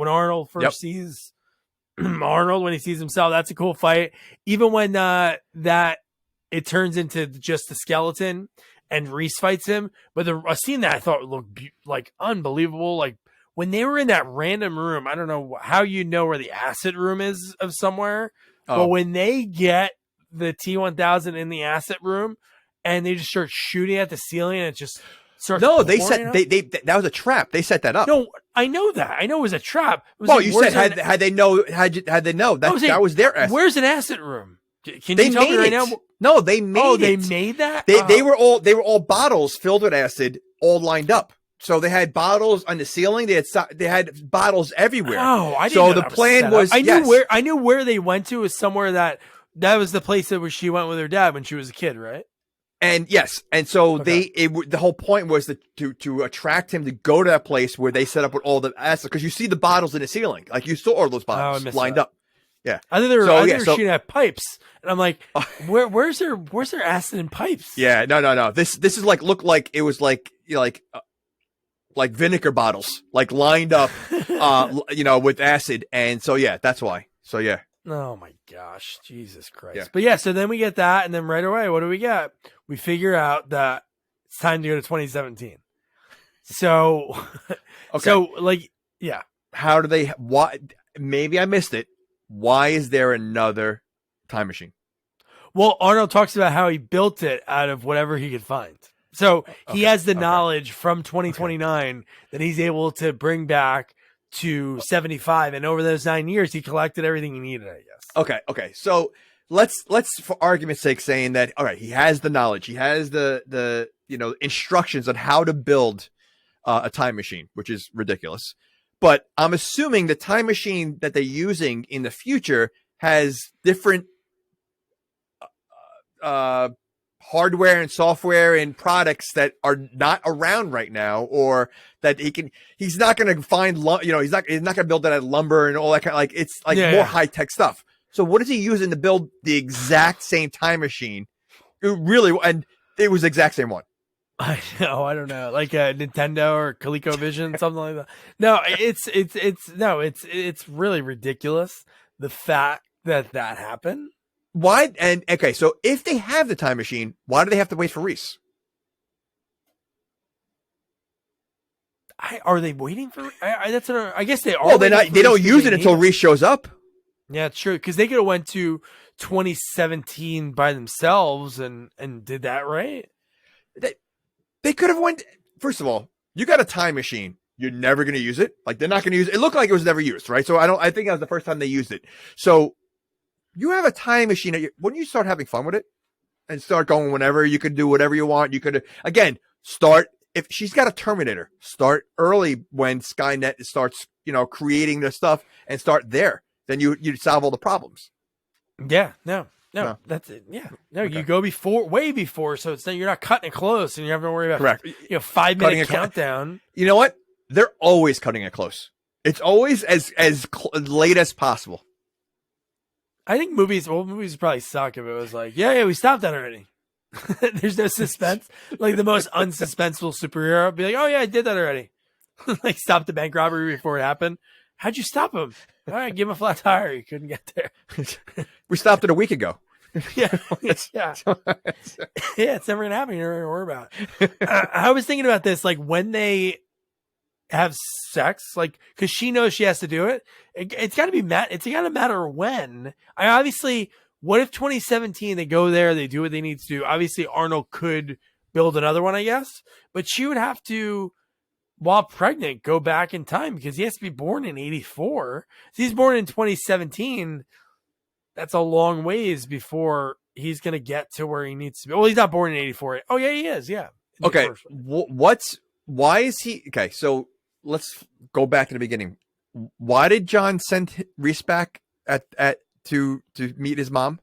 Arnold first sees Arnold, when he sees himself, that's a cool fight. Even when that it turns into just the skeleton and Reese fights him, but a scene that I thought looked like unbelievable, like when they were in that random room. I don't know how where the acid room is of somewhere. But when they get the T-1000 in the asset room and they just start shooting at the ceiling and it just starts. No, they that was a trap. They set that up. No, I know that. I know it was a trap. You said had they know that was their asset. Where's an asset room? Can you tell me right now? No, they made it. Oh, they made that? They were all bottles filled with acid, all lined up. So they had bottles on the ceiling. They had bottles everywhere. Oh, I didn't know. So the plan was. I knew where they went to was somewhere that was the place where she went with her dad when she was a kid, right? And yes, and so the whole point was to attract him to go to that place where they set up with all the acid, because you see the bottles in the ceiling, like you saw all those bottles lined up. Yeah, I think they were shooting at pipes, and I'm like, where's their acid in pipes? Yeah, no. This is looked like it was like vinegar bottles, like lined up, with acid. And so, that's why. So, yeah. Oh my gosh. Jesus Christ. Yeah. But so then we get that. And then right away, what do we get? We figure out that it's time to go to 2017. So, how do they, why, maybe I missed it. Why is there another time machine? Well, Arnold talks about how he built it out of whatever he could find. So he has the knowledge from 2029 that he's able to bring back to 75. And over those 9 years, he collected everything he needed, I guess. Okay. So let's for argument's sake, saying that, all right, he has the knowledge. He has the instructions on how to build a time machine, which is ridiculous. But I'm assuming the time machine that they're using in the future has different hardware and software and products that are not around right now, or that he's not going to find, he's not going to build that at lumber and all that kind of, like, it's like more high tech stuff. So what is he using to build the exact same time machine? It was the exact same one. I know. I don't know, like a Nintendo or ColecoVision, something like that. No, it's really ridiculous. The fact that happened. Why? And okay, so if they have the time machine, why do they have to wait for Reese? Are they waiting for? I guess they are. Well, they don't use it until Reese shows up. Yeah, true. Because they could have went to 2017 by themselves and did that, right? They could have went. First of all, you got a time machine. You're never going to use it. Like, they're not going to use it. It looked like it was never used, right? So I think that was the first time they used it. So you have a time machine. Wouldn't you start having fun with it and start going whenever? You could do whatever you want. You could, again, start. If she's got a Terminator, start early when Skynet starts, creating the stuff, and start there. Then you solve all the problems. Yeah, no, that's it. Yeah, no, okay. You go way before, so you're not cutting it close, and you have to worry about 5-minute countdown. You know what? They're always cutting it close. It's always as late as possible. I think movies probably suck if it was like, yeah, we stopped that already. There's no suspense. Like the most unsuspenseful superhero be like, oh yeah, I did that already. Like, stop the bank robbery before it happened. How'd you stop him? All right, give him a flat tire. He couldn't get there. We stopped it a week ago. Yeah. It's never gonna happen. You're never gonna worry about it. I was thinking about this, like when they have sex, like, because she knows she has to do it. It's got to be it's got to matter when. What if 2017 they go there, they do what they need to do? Obviously, Arnold could build another one, I guess, but she would have to, while pregnant, go back in time because he has to be born in 84. If he's born in 2017, that's a long ways before he's going to get to where he needs to be. Well, he's not born in 84. Oh, yeah, he is. Yeah. Okay. Why is he? Okay. So let's go back to the beginning. Why did John send Reese back to meet his mom?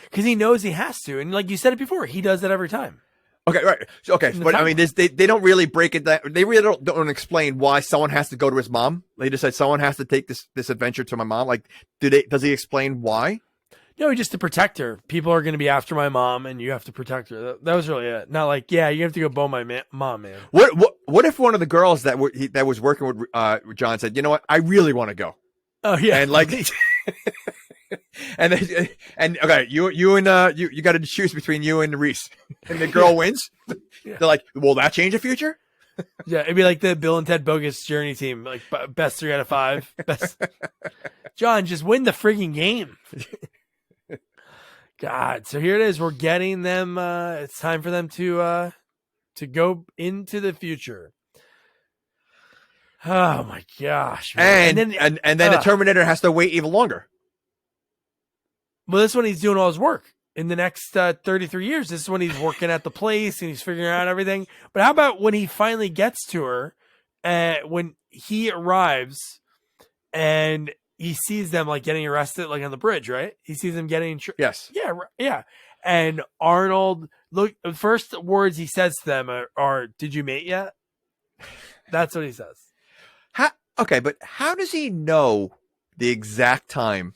Because he knows he has to. And like you said it before, he does that every time. Okay, right. Okay, but I mean, they don't really break it down. They really don't explain why someone has to go to his mom. They just said someone has to take this adventure to my mom. Like, does he explain why? No, just to protect her. People are going to be after my mom, and you have to protect her. That was really it. Not like, yeah, you have to go bone my mom, man. What if one of the girls that was working with John said, you know what, I really want to go. Oh yeah, and like, and okay, you got to choose between you and Reese, and the girl wins. Yeah. They're like, will that change the future? Yeah, it'd be like the Bill and Ted Bogus Journey team, like best 3 out of 5. Best. John, just win the frigging game. God, so here it is. We're getting them. It's time for them to go into the future. Oh my gosh! Man. And then the Terminator has to wait even longer. Well, this is when he's doing all his work in the next 33 years. This is when he's working at the place and he's figuring out everything. But how about when he finally gets to her, when he arrives and he sees them like getting arrested, like on the bridge, right? He sees them getting, yes, yeah. And Arnold, look, the first words he says to them are "Did you mate yet?" That's what he says. Okay, but how does he know the exact time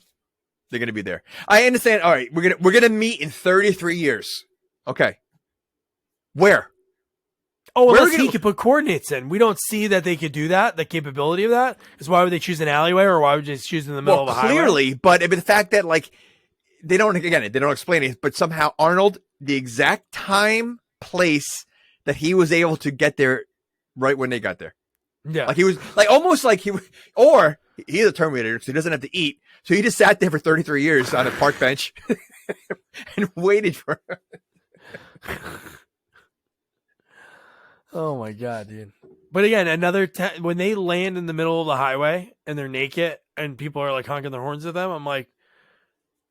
they're going to be there? I understand. All right, we're gonna meet in 33 years. Okay, where? Oh, unless he could put coordinates in. We don't see that they could do that. The capability of that is why would they choose an alleyway, or why would they choose in the middle of a highway? Clearly, but the fact that like they don't explain it, but somehow Arnold, the exact time, place that he was able to get there, right when they got there. Yeah, like he was like almost like or he's a Terminator, so he doesn't have to eat. So he just sat there for 33 years on a park bench and waited for her. Oh my God, dude. But again, when they land in the middle of the highway and they're naked and people are like honking their horns at them, I'm like,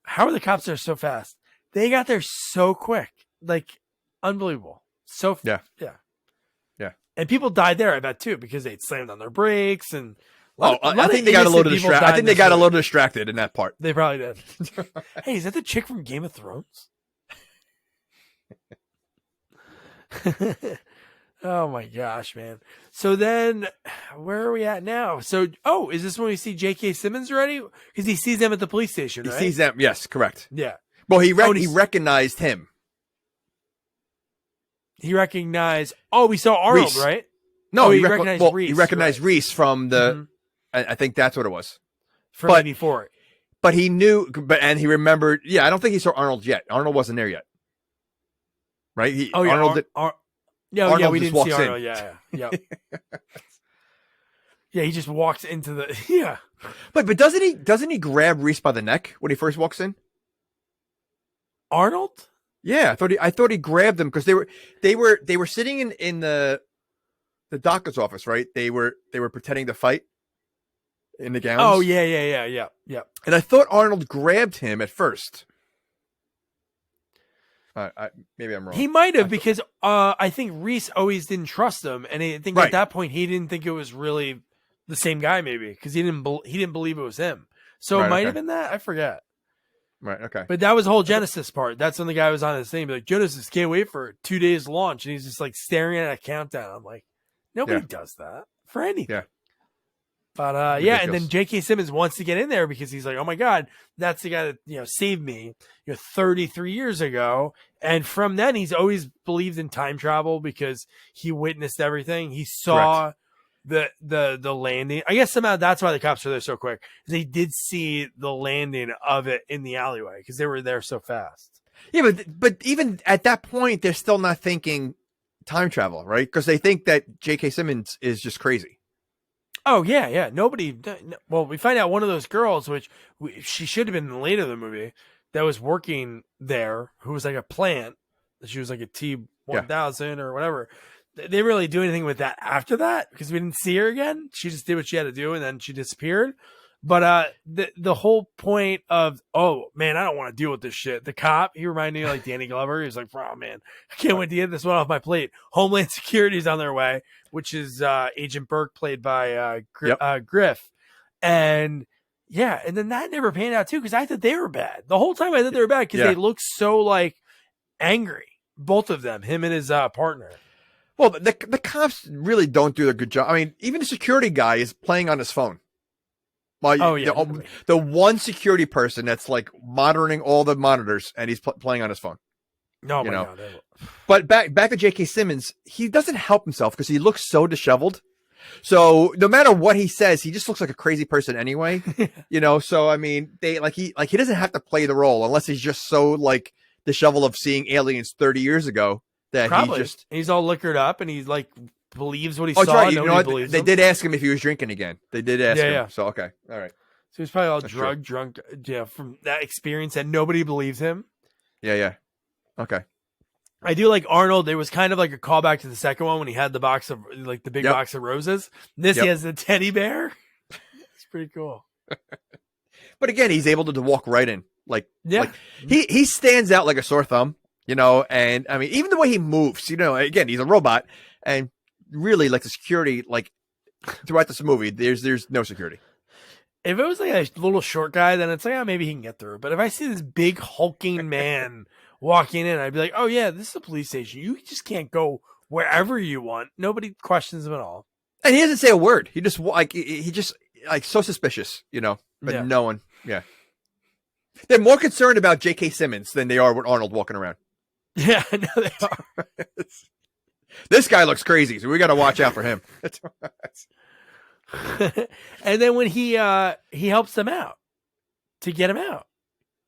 how are the cops there so fast? They got there so quick. Like, unbelievable. Yeah. And people died there, I bet, too, because they'd slammed on their brakes and I think they got a little distracted. I think they got a little distracted in that part. They probably did. Hey, is that the chick from Game of Thrones? Oh my gosh, man. So then where are we at now? So, is this when we see JK Simmons already? Because he sees them at the police station, right? He sees them. Yes, correct. Yeah. Well, he recognized him. He recognized, we saw Arnold, Reese. right? No, he recognized Reese. He recognized right. Reese from the, I think that's what it was. From 84. But he knew, and he remembered, I don't think he saw Arnold yet. Arnold wasn't there yet. Right? Arnold Arnold we just didn't see walks Arnold. Yeah. Yeah, he just walks into the, But doesn't he grab Reese by the neck when he first walks in? Arnold? Yeah, I thought he grabbed them because they were sitting in the doctor's office, right? They were pretending to fight in the gowns. Oh yeah. And I thought Arnold grabbed him at first. Maybe I'm wrong. He might have because I think Reese always didn't trust him, and I think at that point he didn't think it was really the same guy, maybe because he didn't believe it was him. So it might have been that. I forget. Right. Okay. But that was the whole Genisys part. That's when the guy was on his thing, like Genisys can't wait for 2 days launch, and he's just like staring at a countdown. I'm like, nobody does that for anything. Yeah. But and then JK Simmons wants to get in there because he's like, oh my God, that's the guy that saved me 33 years ago. And from then he's always believed in time travel because he witnessed everything. He saw the landing. I guess somehow that's why the cops are there so quick. They did see the landing of it in the alleyway because they were there so fast. Yeah, but even at that point, they're still not thinking time travel, right? Because they think that JK Simmons is just crazy. Oh, yeah. Nobody. Well, we find out one of those girls, which she should have been later in the movie, that was working there, who was like a plant. She was like a T-1000 or whatever. They didn't really do anything with that after that because we didn't see her again. She just did what she had to do and then she disappeared. But the whole point of, oh, man, I don't want to deal with this shit. The cop, he reminded me of like Danny Glover. He was like, oh, man, I can't wait to get this one off my plate. Homeland Security's on their way, which is Agent Burke played by Griff. And and then that never panned out too because I thought they were bad. The whole time I thought they were bad because they looked so like angry. Both of them, him and his partner. Well, the cops really don't do a good job. I mean, even the security guy is playing on his phone. Well, the one security person that's like monitoring all the monitors, and he's playing on his phone. No, my God. But back to JK Simmons, he doesn't help himself because he looks so disheveled. So no matter what he says, he just looks like a crazy person anyway. So I mean, he doesn't have to play the role unless he's just so like disheveled of seeing aliens 30 years ago that he's all liquored up and he's like believes what he saw. Right. Nobody believes they did ask him if he was drinking again. They did ask him. Yeah. So okay, all right. So he's probably all drunk, from that experience, and nobody believes him. Yeah. Okay. I do like Arnold. It was kind of like a callback to the second one when he had the box of like the big box of roses. He has the teddy bear. It's pretty cool. But again, he's able to walk right in. He stands out like a sore thumb, and I mean, even the way he moves, again, he's a robot, and really like the security, like throughout this movie, there's no security. If it was like a little short guy, then it's like, maybe he can get through. But if I see this big hulking man walking in, I'd be like, oh yeah, this is a police station. You just can't go wherever you want. Nobody questions him at all. And he doesn't say a word. He just so suspicious, but no one. Yeah. They're more concerned about JK Simmons than they are with Arnold walking around. Yeah, I know they are. This guy looks crazy, so we got to watch out for him. And then when he helps them out to get him out,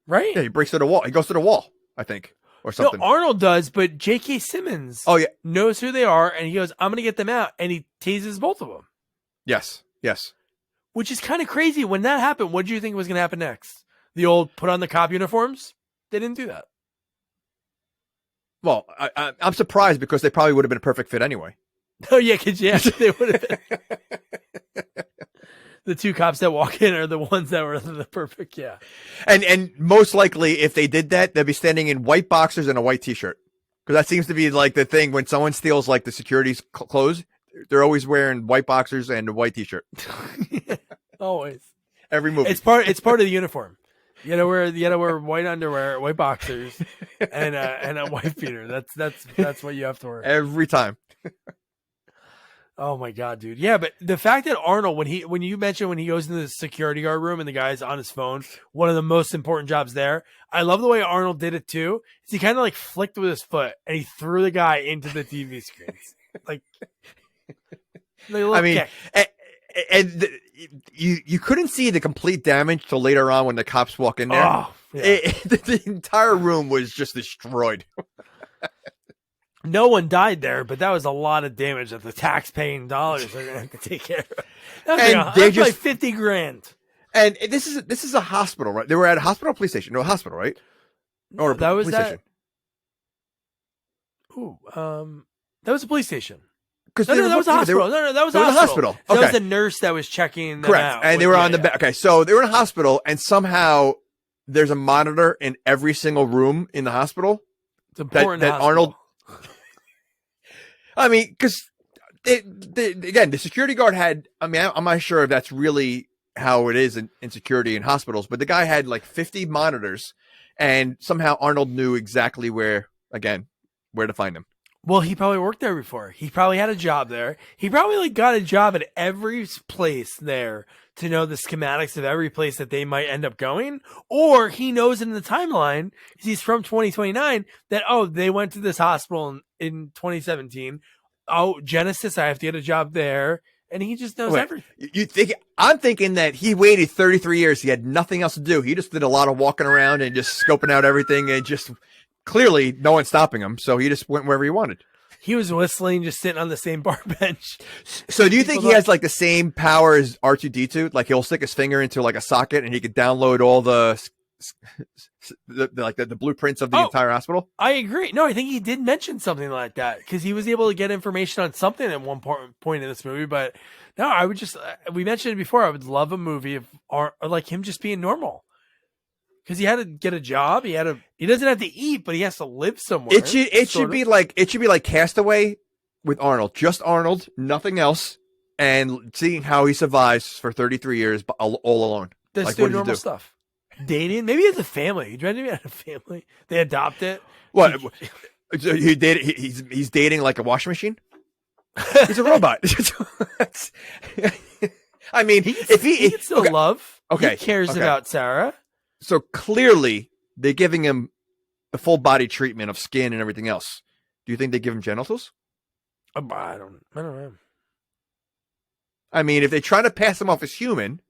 right? Yeah, he breaks through the wall. He goes to the wall, I think, or something. No, Arnold does, but J.K. Simmons knows who they are, and he goes, I'm going to get them out, and he teases both of them. Yes. Which is kind of crazy. When that happened, what did you think was going to happen next? The old put on the cop uniforms? They didn't do that. Well, I'm surprised because they probably would have been a perfect fit anyway. Oh, yeah, they would have been. The two cops that walk in are the ones that were the perfect, And most likely, if they did that, they'd be standing in white boxers and a white T-shirt. Because that seems to be like the thing when someone steals like the security's clothes, they're always wearing white boxers and a white t-shirt. Always. Every movie. It's part of the uniform. You gotta wear white underwear, white boxers, and a white beater. That's what you have to wear every time. Oh my god, dude! Yeah, but the fact that Arnold, when you mentioned when he goes into the security guard room and the guy's on his phone, one of the most important jobs there. I love the way Arnold did it too. Is he kind of like flicked with his foot and he threw the guy into the TV screens, like I mean, and you couldn't see the complete damage till later on when the cops walk in there. Oh, yeah. The entire room was just destroyed. No one died there, but that was a lot of damage that the tax-paying dollars are going to have to take care of. That was like $50,000. And this is a hospital, right? They were at a hospital or police station? No, a hospital, right? Or that was police that. station. Ooh, that was a police station. No, that was a hospital. That was a hospital. Okay. That was a nurse that was checking them correct. out. And they were on the back. Okay, so they were in a hospital, and somehow there's a monitor in every single room in the hospital. It's important that Arnold. I mean, because again, the security guard had. I mean, I'm not sure if that's really how it is in security in hospitals, but the guy had like 50 monitors, and somehow Arnold knew exactly where to find them. Well, he probably worked there before. He probably had a job there. He probably got a job at every place there to know the schematics of every place that they might end up going. Or he knows in the timeline, because he's from 2029, that, they went to this hospital in 2017. Oh, Genisys, I have to get a job there. And he just knows everything. I'm thinking that he waited 33 years. He had nothing else to do. He just did a lot of walking around and just scoping out everything and just... Clearly, no one's stopping him, so he just went wherever he wanted. He was whistling, just sitting on the same bar bench. So do you think he has like the same power as R2-D2? Like he'll stick his finger into like a socket and he could download all the blueprints of the entire hospital? I agree. No, I think he did mention something like that because he was able to get information on something at one point in this movie. But no, I would just, we mentioned it before, I would love a movie of like him just being normal. Because he had to get a job, he doesn't have to eat, but he has to live somewhere. It should be like Castaway with Arnold, just Arnold, nothing else, and seeing how he survives for 33 years all alone. Just like, doing normal stuff. Dating, maybe he has a family. Maybe he had a family. They adopt it. What? He's dating like a washing machine. He's a robot. I mean, if he can still love. Okay, he cares about Sarah. So clearly, they're giving him the full body treatment of skin and everything else. Do you think they give him genitals? I don't know. I mean, if they try to pass him off as human,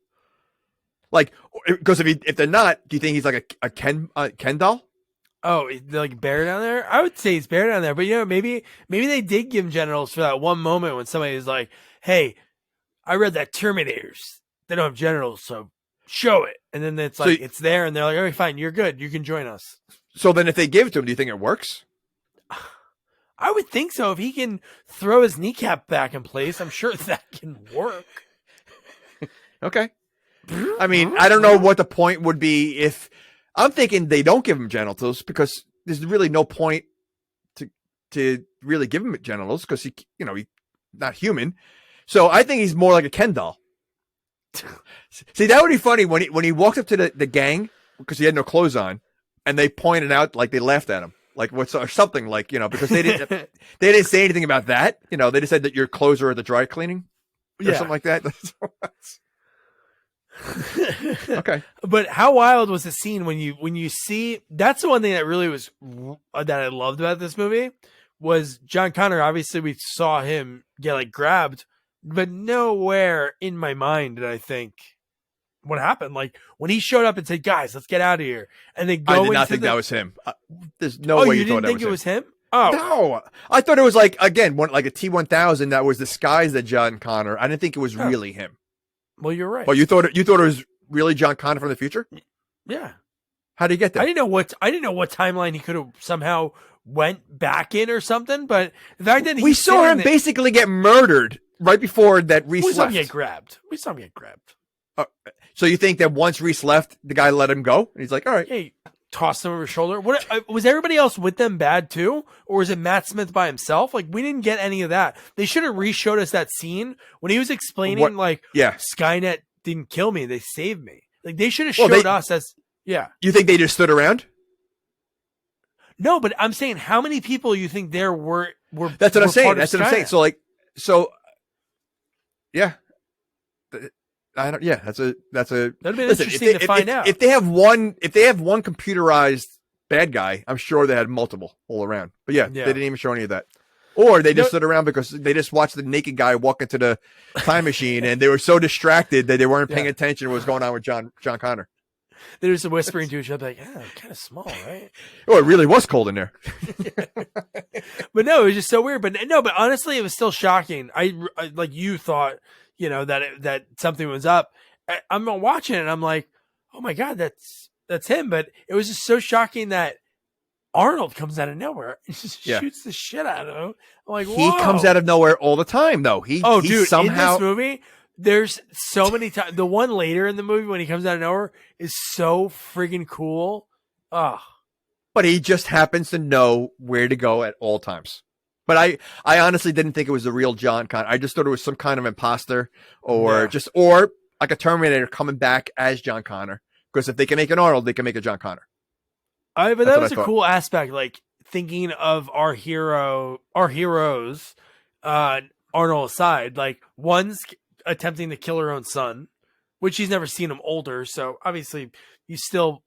like, because if they're not, do you think he's like a Ken doll? Oh, like buried down there? I would say he's buried down there, but maybe they did give him genitals for that one moment when somebody was like, "Hey, I read that Terminators, they don't have genitals, so." Show it, and then it's like it's there, and they're like, "All right, fine, you're good. You can join us." So then, if they give it to him, do you think it works? I would think so. If he can throw his kneecap back in place, I'm sure that can work. Okay. I mean, I don't know what the point would be if I'm thinking they don't give him genitals because there's really no point to really give him genitals because he's not human. So I think he's more like a Ken doll. See, that would be funny when he walked up to the gang because he had no clothes on, and they pointed out like they laughed at him, like what's or something like because they didn't say anything about that. They just said that your clothes are at the dry cleaning or something like that. Okay, but how wild was the scene when you see? That's the one thing that really was that I loved about this movie was John Connor. Obviously, we saw him get like grabbed. But nowhere in my mind did I think what happened. Like when he showed up and said, "Guys, let's get out of here," and they go. I did not think that was him. There's no way you didn't think it was him. Oh no, I thought it was like like a T-1000 that was disguised as John Connor. I didn't think it was really him. Well, you're right. Well, you thought it was really John Connor from the future. Yeah. How did he get there? I didn't know what timeline he could have somehow went back in or something. But the fact that we saw him basically get murdered. Right before that Reese left. We saw him get grabbed. So you think that once Reese left, the guy let him go? And he's like, all right. Hey, tossed him over his shoulder. What was everybody else with them bad too, or was it Matt Smith by himself? Like we didn't get any of that. They should have re-showed us that scene when he was explaining Skynet didn't kill me, they saved me. Like they should have showed us as You think they just stood around? No, but I'm saying how many people you think there were That's what I'm saying. That's what I'm saying. So yeah. I don't. Yeah, that'd be interesting to find out. If they have one computerized bad guy, I'm sure they had multiple all around. But they didn't even show any of that. Or they just stood around because they just watched the naked guy walk into the time machine and they were so distracted that they weren't paying attention to what was going on with John Connor. They're just whispering to each other like, kind of small, right? Oh, it really was cold in there. But no, it was just so weird. But honestly, it was still shocking. I like you thought, that something was up. I'm watching it and I'm like, oh my God, that's him. But it was just so shocking that Arnold comes out of nowhere and just shoots the shit out of him. I'm like, whoa. He comes out of nowhere all the time, though. Dude, somehow... in this movie, there's so many times. The one later in the movie when he comes out of nowhere is so friggin' cool. Oh. But he just happens to know where to go at all times. But I honestly didn't think it was the real John Connor. I just thought it was some kind of imposter or like a Terminator coming back as John Connor. Because if they can make an Arnold, they can make a John Connor. But that was a cool aspect, like thinking of our heroes, Arnold aside, like one's attempting to kill her own son, which he's never seen him older. So obviously you still,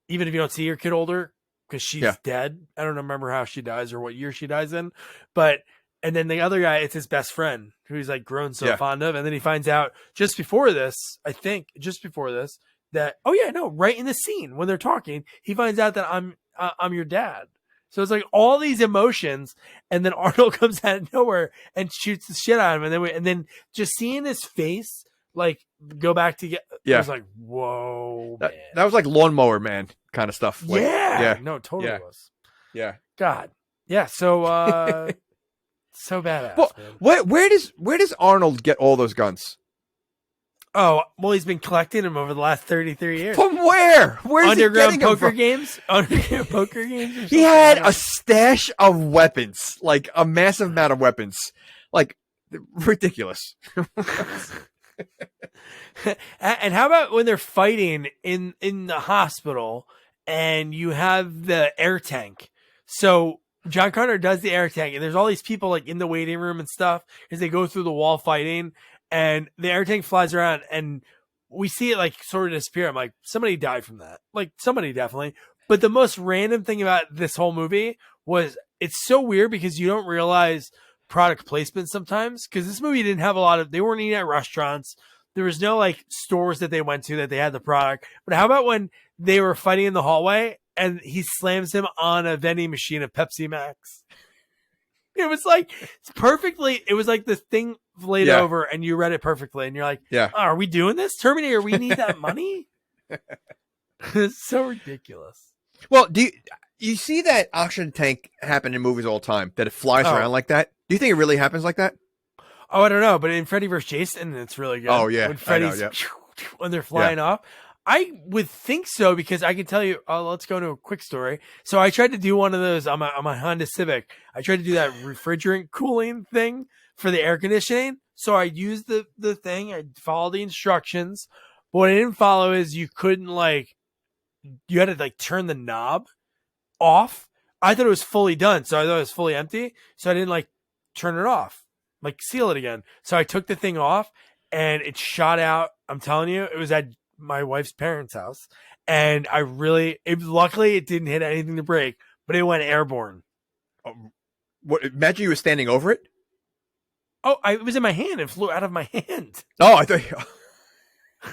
even if you don't see your kid older, because she's dead. I don't remember how she dies or what year she dies in, and then the other guy, it's his best friend who he's like grown so fond of. And then he finds out just before this, that, right in the scene when they're talking, he finds out that I'm your dad. So it's like all these emotions, and then Arnold comes out of nowhere and shoots the shit out of him. And then just seeing his face, like go back to I was like, whoa, man. That was like Lawnmower Man kind of stuff. Like, no, it totally was. Yeah. God. Yeah. So, so badass. Well, where does Arnold get all those guns? Oh, well, he's been collecting them over the last 33 years. From where? Where's Underground he poker games? Underground poker games? He had a stash of weapons, like a massive amount of weapons. Like, ridiculous. And how about when they're fighting in the hospital and you have the air tank? So John Connor does the air tank and there's all these people like in the waiting room and stuff as they go through the wall fighting, and the air tank flies around and we see it like sort of disappear. I'm like, somebody died from that. Like somebody definitely. But the most random thing about this whole movie was it's so weird because you don't realize product placement sometimes, because this movie didn't have they weren't eating at restaurants. There was no like stores that they went to that they had the product. But how about when they were fighting in the hallway and he slams him on a vending machine of Pepsi Max? It was like it was like the thing laid over and you read it perfectly. And you're like, are we doing this? Terminator, we need that money? It's so ridiculous. Well, do you see that oxygen tank happen in movies all the time, that it flies around like that? Do you think it really happens like that? Oh, I don't know. But in Freddy vs. Jason, it's really good. Oh, yeah. When Freddy's, when they're flying off. I would think so, because I can tell you, let's go to a quick story. So I tried to do one of those on my Honda Civic. I tried to do that refrigerant cooling thing for the air conditioning. So I used the thing. I followed the instructions. But what I didn't follow is you couldn't you had to turn the knob off. I thought it was fully done. So I thought it was fully empty. So I didn't turn it off, seal it again. So I took the thing off and it shot out. I'm telling you, it was at my wife's parents' house, and luckily it didn't hit anything to break, but it went airborne. Imagine you were standing over it. It was in my hand. It flew out of my hand. Oh, I thought.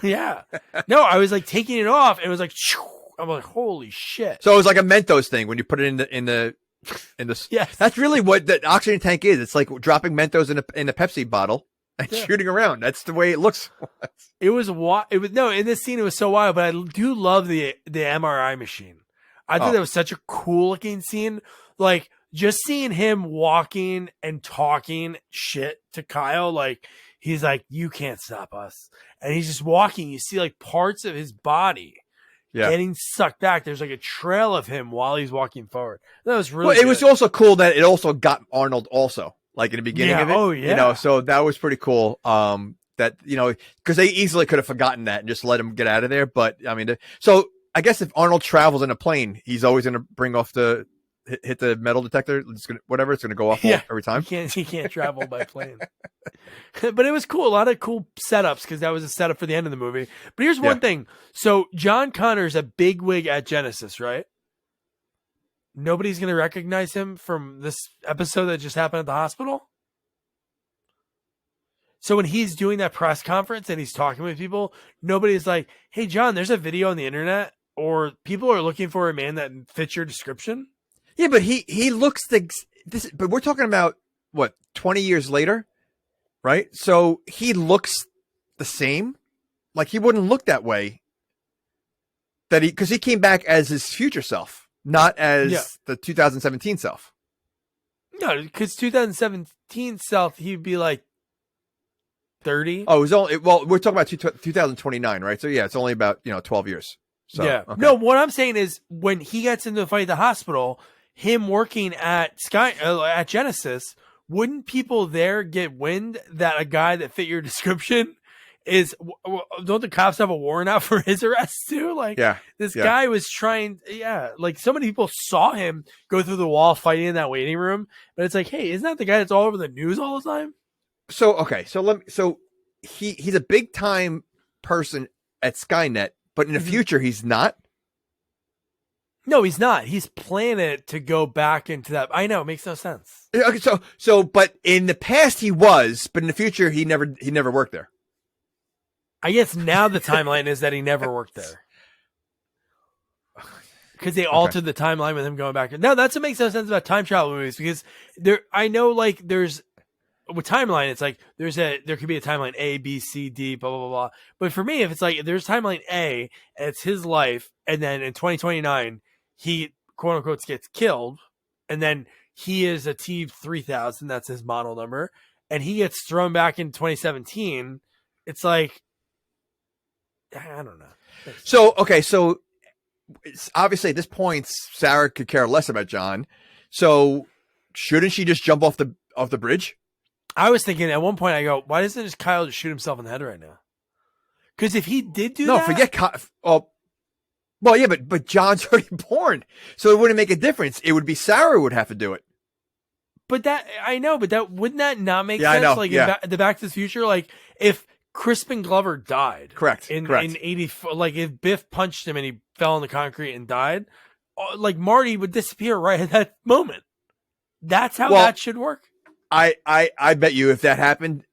Yeah. No, I was taking it off, and it was I'm like, holy shit. So it was like a Mentos thing when you put it in the. Yes. That's really what the oxygen tank is. It's like dropping Mentos in a Pepsi bottle and shooting around. That's the way it looks. In this scene it was so wild, but I do love the MRI machine. I thought that was such a cool looking scene. Just seeing him walking and talking shit to Kyle, he's like, you can't stop us. And he's just walking. You see parts of his body getting sucked back. There's like a trail of him while he's walking forward. That was really Well, it was also cool that it also got Arnold also, like in the beginning of it. Oh, yeah. So that was pretty cool. That, because they easily could have forgotten that and just let him get out of there. But I mean, so I guess if Arnold travels in a plane, he's always going to bring off hit the metal detector. It's going to go off every time. He can't travel by plane. But it was cool. A lot of cool setups because that was a setup for the end of the movie. But here's one thing. So John Connor's a bigwig at Genisys, right? Nobody's going to recognize him from this episode that just happened at the hospital. So when he's doing that press conference and he's talking with people, nobody's like, hey, John, there's a video on the internet or people are looking for a man that fits your description. Yeah, but he looks but we're talking about what, 20 years later, right? So he looks the same. Like he wouldn't look that way. Because he came back as his future self, not as the 2017 self. No, because 2017 self, he'd be like 30. Oh, we're talking about 2029, right? So yeah, it's only about 12 years. So, yeah. Okay. No, what I'm saying is when he gets into the fight at the hospital, him working at at Genisys, wouldn't people there get wind that a guy that fit your description don't the cops have a warrant out for his arrest too? Like, this guy was trying, like so many people saw him go through the wall fighting in that waiting room, but it's like, hey, isn't that the guy that's all over the news all the time? So, okay. So he's a big time person at Skynet, but in the future, he's not. No, he's not. He's planning to go back into that. I know. It makes no sense. Okay. But in the past he was, but in the future, he never worked there. I guess now the timeline is that he never worked there. Because they altered the timeline with him going back. No, that's what makes no sense about time travel movies. Because I know like there's with timeline, it's like there could be a timeline A, B, C, D, blah, blah, blah, blah. But for me, if it's like there's timeline A and it's his life, and then in 2029, he quote unquote gets killed, and then he is a T-3000, that's his model number, and he gets thrown back in 2017, it's like, I don't know. So it's obviously at this point, Sarah could care less about John. So shouldn't she just jump off the bridge? I was thinking at one point, I go, why doesn't just Kyle just shoot himself in the head right now? Because if he did do that. No, forget Kyle. Oh, well, yeah, but John's already born. So it wouldn't make a difference. It would be Sarah who would have to do it. But wouldn't that not make sense? I know. Like in the Back to the Future, like if Crispin Glover died. Correct. In 84, like if Biff punched him and he fell on the concrete and died, like Marty would disappear right at that moment. That's how that should work. I bet you if that happened,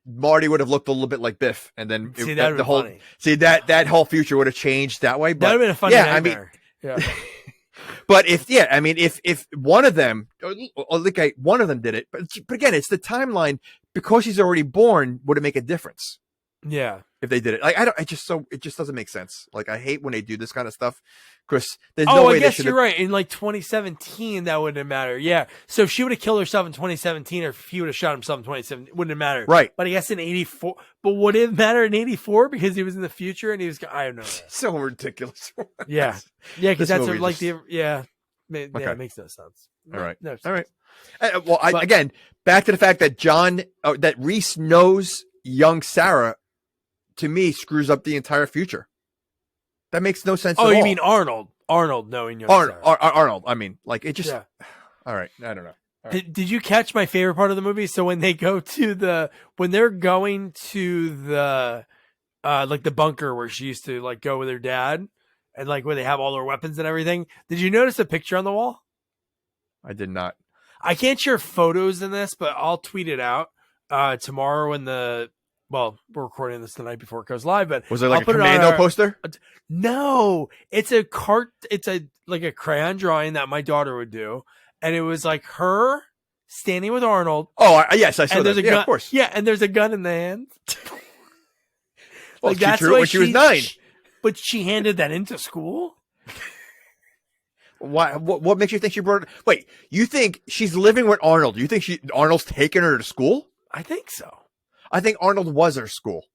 Marty would have looked a little bit like Biff, and then that whole future would have changed that way. But that would have been a funny nightmare. But if one of them, one of them did it, but again, it's the timeline because he's already born. Would it make a difference? Yeah, if they did it, like it just doesn't make sense. Like I hate when they do this kind of stuff. Chris, there's no way. I guess you're right. In like 2017, that wouldn't matter. Yeah. So if she would have killed herself in 2017, or if he would have shot himself in 2017, it wouldn't matter. Right. But I guess in 84, but would it matter in 84 because he was in the future and he was? I don't know. So ridiculous. Yeah. Because that's like it makes no sense. All right. No, all right. Well, again, back to the fact that that Reese knows young Sarah, to me, screws up the entire future. That makes no sense at all. Oh, you mean Arnold? Arnold knowing young Sarah. Arnold. I mean, like, it just... Yeah. All right. I don't know. Right. Did you catch my favorite part of the movie? So when they go to when they're going to the, like the bunker where she used to like go with her dad and like where they have all their weapons and everything. Did you notice a picture on the wall? I did not. I can't share photos in this, but I'll tweet it out tomorrow when we're recording this the night before it goes live, but was it like a Commando poster? No, it's a like a crayon drawing that my daughter would do. And it was like her standing with Arnold. Oh, yes, I saw that. Gun, of course. Yeah, and there's a gun in the hand. Well, like that's when she was 9. But she handed that into school? Why? What makes you think she brought it? Wait, you think she's living with Arnold? You think Arnold's taking her to school? I think so. I think Arnold was her school.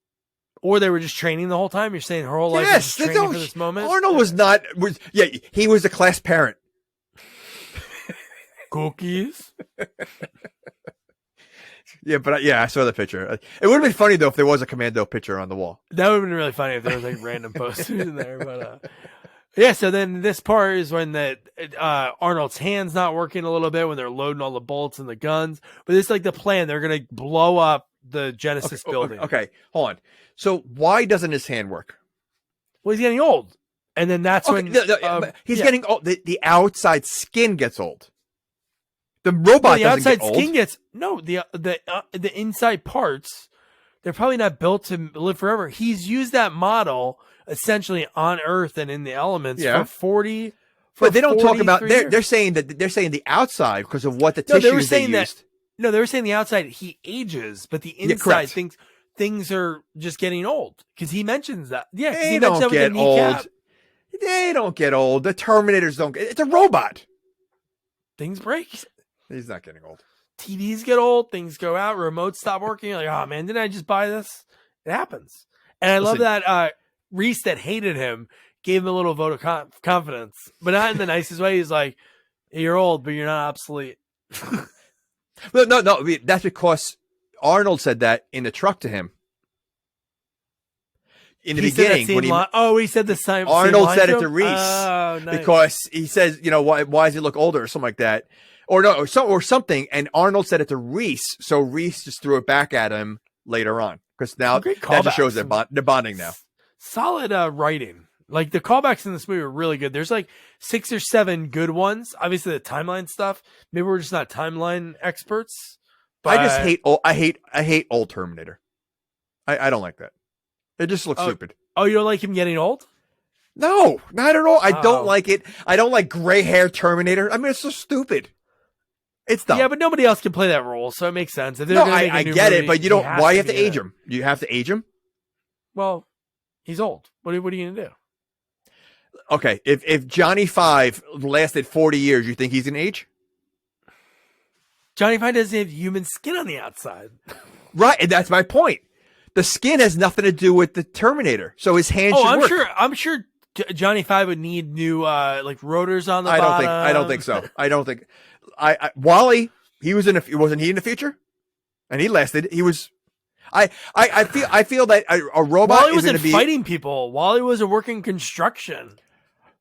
Or they were just training the whole time. You're saying her whole life was just training for this moment. Arnold was not. He was a class parent. Cookies. I saw the picture. It would have been funny though if there was a Commando picture on the wall. That would have been really funny if there was like random posters in there. But yeah, so then this part is when Arnold's hand's not working a little bit when they're loading all the bolts and the guns. But it's like the plan. They're gonna blow up the Genisys building. Okay, hold on. So why doesn't his hand work? Well, he's getting old, and then that's when he's getting old. The outside skin gets old. The robot the doesn't outside get old. skin gets the inside parts. They're probably not built to live forever. He's used that model essentially on Earth and in the elements for 40. But they don't talk about. They're saying the outside because of what the tissues they used. No, they were saying the outside he ages, but the inside things are just getting old because he mentions that. Yeah, they don't get old. They don't get old. The Terminators don't. It's a robot. Things break. He's not getting old. TVs get old. Things go out. Remotes stop working. You're like, oh man, didn't I just buy this? It happens. And I love that Reese that hated him gave him a little vote of confidence, but not in the nicest way. He's like, you're old, but you're not obsolete. No. That's because Arnold said that in the truck to him. In the beginning, he said the same. Arnold said it to Reese nice. Because he says, why does he look older or something like that, or something. And Arnold said it to Reese, so Reese just threw it back at him later on because now that just shows they're bonding now. Solid writing. Like the callbacks in this movie are really good. There's like 6 or 7 good ones. Obviously the timeline stuff. Maybe we're just not timeline experts. But I just hate old Terminator. I don't like that. It just looks stupid. Oh, you don't like him getting old? No, not at all. I don't like it. I don't like gray hair Terminator. I mean, it's so stupid. It's dumb. Yeah, but nobody else can play that role, so it makes sense. If I get it, but you don't. Why you have to age him? You have to age him. Well, he's old. What are you going to do? Okay, if Johnny 5 lasted 40 years, you think he's an age? Johnny 5 doesn't have human skin on the outside. Right, and that's my point. The skin has nothing to do with the Terminator, so his hand should work. I'm sure Johnny 5 would need new like rotors on the bottom. I don't think so. I don't think. Wally, he was wasn't he in the future? And he lasted. He was. I feel that a robot Wally is going wasn't to be fighting people. Wally was working construction.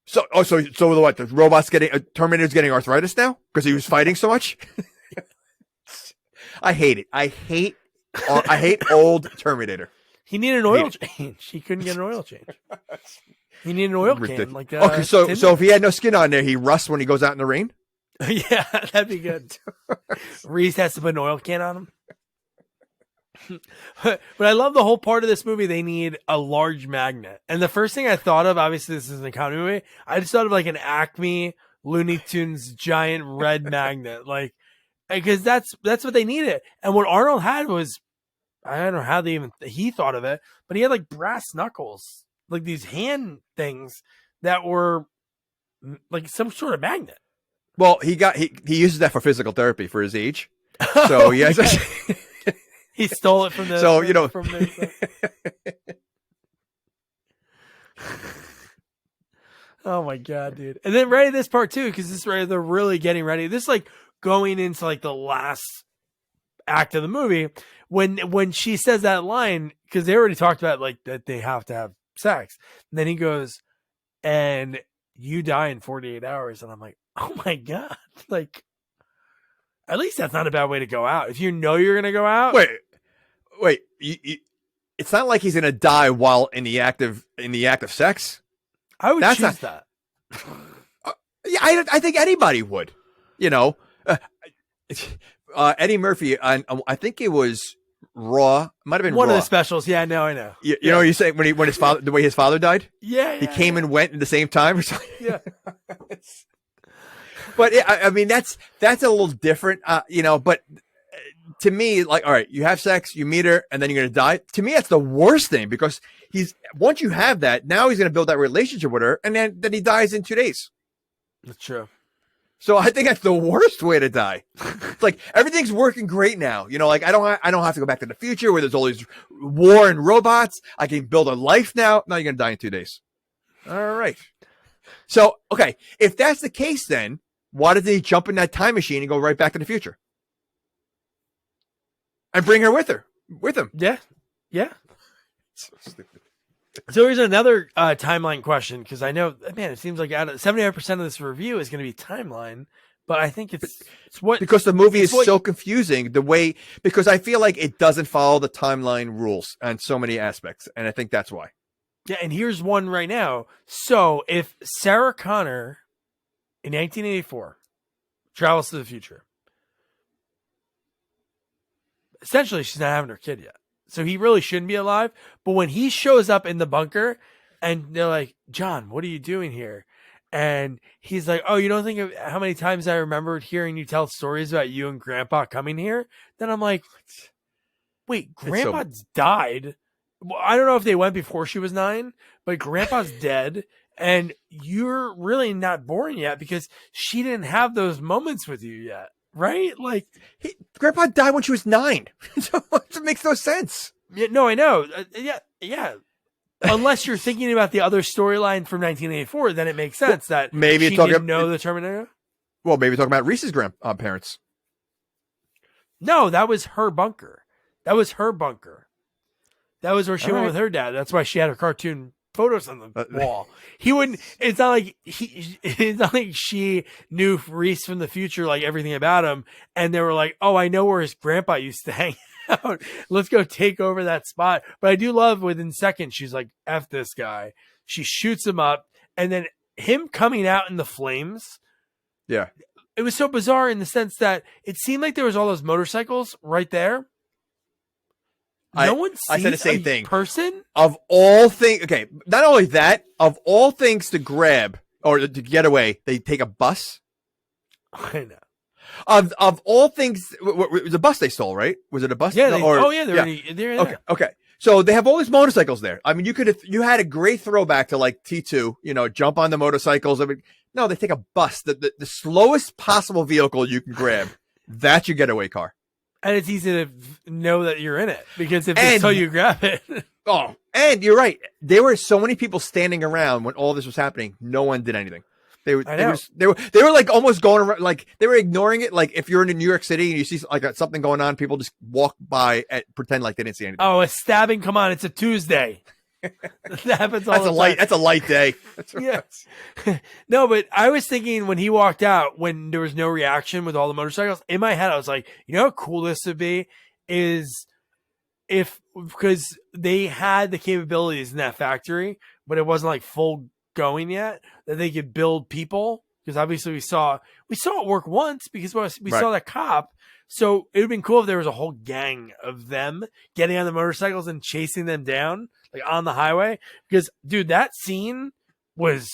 So what? The robot's Terminator's getting arthritis now because he was fighting so much. I hate it. I hate old Terminator. He needed an oil change. He couldn't get an oil change. He needed an oil can. Like okay, so if he had no skin on there, he rusts when he goes out in the rain. Yeah, that'd be good. Reese has to put an oil can on him. But I love the whole part of this movie. They need a large magnet. And the first thing I thought of, obviously this is a comedy movie, I just thought of like an Acme Looney Tunes giant red magnet. Like, because that's what they needed. And what Arnold had was, I don't know how he thought of it, but he had like brass knuckles, like these hand things that were like some sort of magnet. Well, he uses that for physical therapy for his age. So yes. He stole it from the. So from the, oh my god, dude! And then right at this part too, because this right they're really getting ready. This is like going into like the last act of the movie when she says that line, because they already talked about like that they have to have sex. And then he goes, "And you die in 48 hours," and I'm like, oh my god, like. At least that's not a bad way to go out. If you know you're going to go out. Wait. It's not like he's going to die while in the act of sex. I would choose that. Yeah, I think anybody would. Eddie Murphy. I think it was Raw. Might have been one Raw. of the specials. Yeah, no, I know. You know what you say when his father, the way his father died. Yeah, he came and went at the same time or something. Yeah. But I mean, that's a little different, but to me, like, all right, you have sex, you meet her, and then you're going to die. To me, that's the worst thing because once you have that, now he's going to build that relationship with her, and then he dies in 2 days. That's true. So I think that's the worst way to die. It's like everything's working great now. You know, like I don't have to go back to the future where there's all these war and robots. I can build a life now. No, you're going to die in 2 days. All right. So, okay. If that's the case, then why did they jump in that time machine and go right back to the future? And bring her with him. Yeah. Yeah. So stupid. So here's another timeline question, because I know, man, it seems like out of 75% of this review is going to be timeline, but I think it's what, because the movie is so confusing because I feel like it doesn't follow the timeline rules on so many aspects, and I think that's why. Yeah, and here's one right now. So if Sarah Connor in 1984 travels to the future, essentially she's not having her kid yet. So he really shouldn't be alive. But when he shows up in the bunker and they're like, John, what are you doing here? And he's like, oh, you don't think of how many times I remembered hearing you tell stories about you and Grandpa coming here? Then I'm like, wait, Grandpa's died. Well, I don't know if they went before she was 9, but Grandpa's dead. And you're really not born yet because she didn't have those moments with you yet. Right? Like, Grandpa died when she was 9. So it makes no sense. Yeah, no, I know. Yeah. Unless you're thinking about the other storyline from 1984, then it makes sense that maybe she didn't know the Terminator. Well, maybe talking about Reese's grandparents. No, that was her bunker. That was where she went with her dad. That's why she had her cartoon photos on the wall. He wouldn't. It's not like she knew Reese from the future, like everything about him, and they were like, "Oh, I know where his grandpa used to hang out. Let's go take over that spot." But I do love within seconds, she's like, "F this guy." She shoots him up, and then him coming out in the flames. Yeah, it was so bizarre in the sense that it seemed like there was all those motorcycles right there. No one sees I said the same thing. Person of all things. Okay, not only that, of all things to grab or to get away, they take a bus. I know. Of all things, it was a bus they stole, right? Was it a bus? Yeah. They're okay. So they have all these motorcycles there. I mean, you had a great throwback to like T2. You know, jump on the motorcycles. I mean, no, they take a bus, the slowest possible vehicle you can grab. That's your getaway car. And it's easy to know that you're in it because if they tell you grab it. Oh, and you're right. There were so many people standing around when all this was happening. No one did anything. They were like almost going around, like they were ignoring it. Like if you're in New York City and you see like something going on, people just walk by and pretend like they didn't see anything. Oh, a stabbing! Come on, it's a Tuesday. That happens all the time. That's a light day. Yeah. No, but I was thinking when he walked out, when there was no reaction with all the motorcycles, in my head I was like, you know how cool this would be is because they had the capabilities in that factory, but it wasn't like full going yet, that they could build people. Because obviously we saw it work once because we saw that cop. So it would have been cool if there was a whole gang of them getting on the motorcycles and chasing them down, like on the highway. Because, dude, that scene was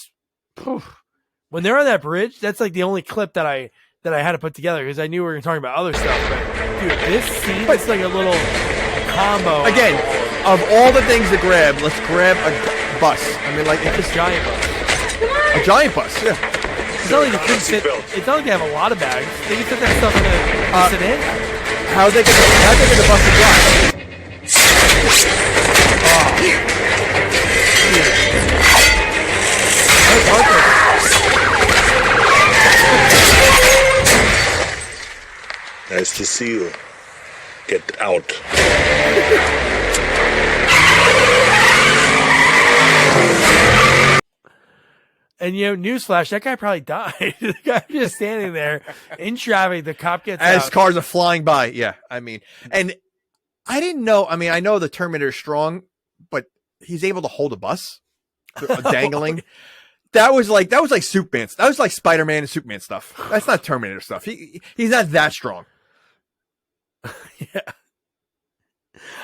when they're on that bridge. That's like the only clip that I had to put together because I knew we were talking about other stuff. But dude, this scene is like a little combo. Again, of all the things to grab, let's grab a bus. I mean, like it's a giant bus. A giant bus, yeah. It's not like they couldn't fit. It's not like they have a lot of bags. They can fit that stuff in a sedan. How'd they get the bus to drive? Nice to see you. Get out. And, you know, newsflash, that guy probably died. The guy just standing there in traffic. The cop gets as out. Cars are flying by. Yeah, I mean, and I didn't know. I mean, I know the Terminator is strong, but he's able to hold a bus dangling. That was like Superman. That was like Spider-Man and Superman stuff. That's not Terminator stuff. He's not that strong. Yeah.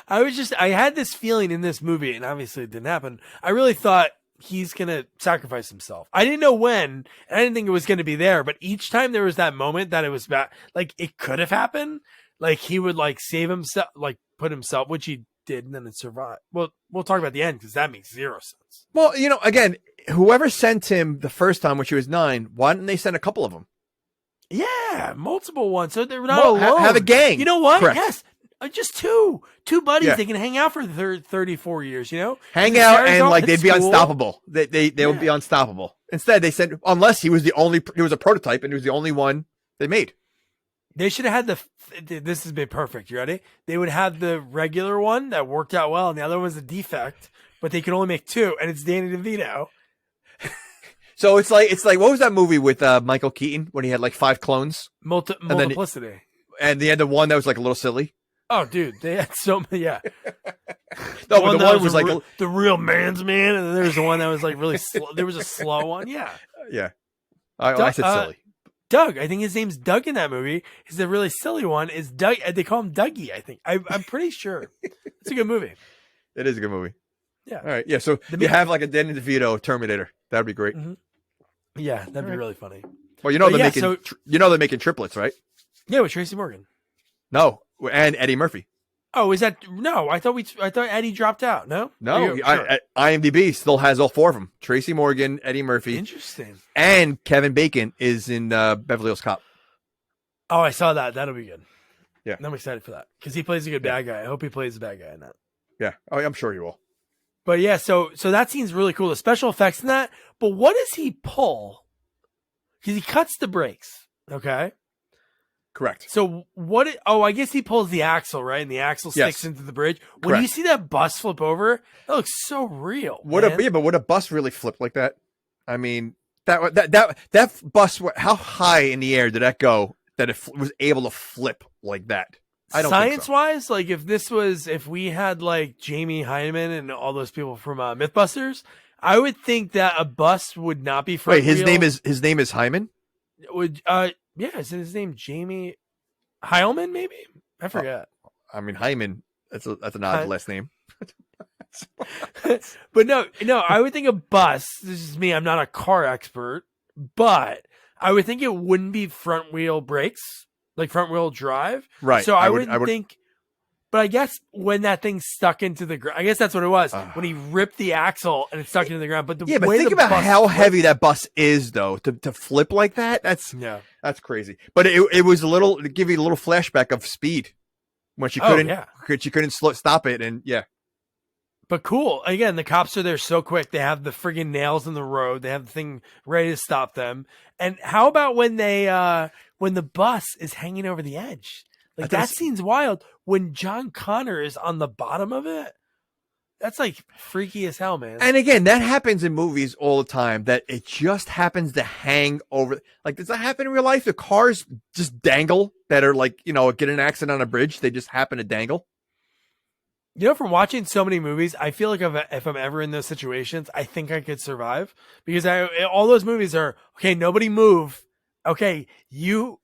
I had this feeling in this movie, and obviously it didn't happen. I really thought he's going to sacrifice himself. I didn't know when, and I didn't think it was going to be there, but each time there was that moment that it was bad, like it could have happened. Like he would like save himself, like put himself, which he did, and then it survived. Well, we'll talk about the end because that makes zero sense. Well, you know, again, whoever sent him the first time when she was 9, why didn't they send a couple of them? Yeah, multiple ones. So they're not alone. Have a gang. You know what? Correct. Yes. Just two buddies. Yeah. They can hang out for 34 years, you know? Hang out and like they'd be cool. unstoppable. They would be unstoppable. Instead, they said unless he was a prototype and he was the only one they made. They should have had this has been perfect. You ready? They would have the regular one that worked out well and the other one's a defect, but they can only make two and it's Danny DeVito. So it's like what was that movie with Michael Keaton when he had like 5 clones? Multiplicity. And the end of one that was like a little silly. Oh, dude, they had so many. Yeah. No, but the one was like the real man's man, and then there was the one that was like really slow. There was a slow one. Yeah. Yeah. I said silly. Doug, I think his name's Doug in that movie. Is the really silly one is Doug. They call him Dougie. I think I'm pretty sure. It's a good movie. It is a good movie. Yeah. All right. Yeah. So you have like a Danny DeVito Terminator. That'd be great. Mm-hmm. Yeah, that'd be really funny. Well, they're making triplets, right? Yeah, with Tracy Morgan. No, and Eddie Murphy. Oh, is that no? I thought Eddie dropped out. No, sure? IMDb still has all 4 of them: Tracy Morgan, Eddie Murphy, interesting, and Kevin Bacon is in Beverly Hills Cop. Oh, I saw that. That'll be good. Yeah, I'm excited for that because he plays a good bad guy. I hope he plays the bad guy in that. Yeah, I'm sure he will. But yeah, so that scene's really cool. The special effects in that. But what does he pull? Because he cuts the brakes. Okay. Correct. So I guess he pulls the axle, right? And the axle sticks into the bridge. When Correct. you see that bus flip over, it looks so real. But would a bus really flip like that? I mean, that bus, how high in the air did that go that it was able to flip like that? I don't think so. Science-wise, like if we had like Jamie Hyneman and all those people from Mythbusters, I would think that a bus would not be front wheel. Wait, his name is Hyman? Yeah, is his name Jamie Heilman? Maybe I forget. I mean Hyman. That's an odd last name. But no, I would think a bus. This is me. I'm not a car expert, but I would think it wouldn't be front wheel brakes, like front wheel drive. Right. So I would think. But I guess when that thing stuck into the ground, I guess that's what it was. When he ripped the axle and it stuck into the ground. But think about how heavy that bus is, though, to flip like that. That's crazy. But it was to give you a little flashback of Speed when she couldn't stop it, and yeah. But cool. Again, the cops are there so quick. They have the friggin' nails in the road. They have the thing ready to stop them. And how about when the bus is hanging over the edge? Like that scene's wild. When John Connor is on the bottom of it, that's like freaky as hell, man. And again, that happens in movies all the time. That it just happens to hang over. Like, does that happen in real life? The cars just dangle that are like, get in an accident on a bridge. They just happen to dangle. From watching so many movies, I feel like if I'm ever in those situations, I think I could survive because all those movies are okay. Nobody move. Okay, you.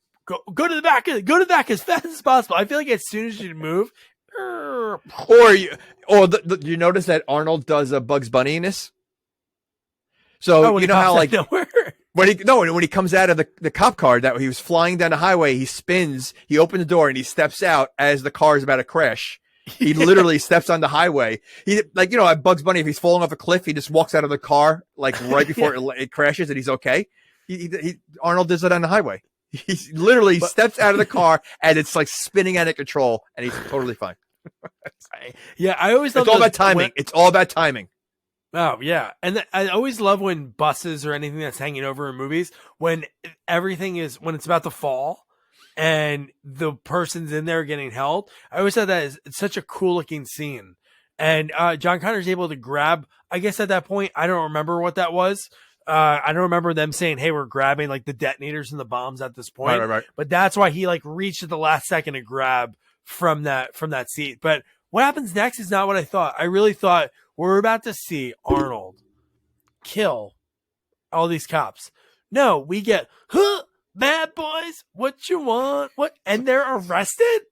Go to the back. Go to the back as fast as possible. I feel like as soon as you move, you notice that Arnold does a Bugs Bunny in this. So you know how like when he comes out of the cop car that he was flying down the highway, he spins, he opens the door and he steps out as the car is about to crash. He literally steps on the highway. He at Bugs Bunny, if he's falling off a cliff, he just walks out of the car like right before it crashes and he's okay. Arnold does it on the highway. He literally steps out of the car and it's like spinning out of control and he's totally fine. I always thought it's all about timing. It's all about timing. Oh yeah. And I always love when buses or anything that's hanging over in movies, when when it's about to fall and the person's in there getting held. I always thought it's such a cool looking scene. And John Connor's able to grab, I guess at that point, I don't remember what that was. I don't remember them saying, hey, we're grabbing like the detonators and the bombs at this point. Right. But that's why he like reached at the last second to grab from that seat. But what happens next is not what I thought. I really thought we're about to see Arnold kill all these cops. No, we get, bad boys, what you want? What? And they're arrested?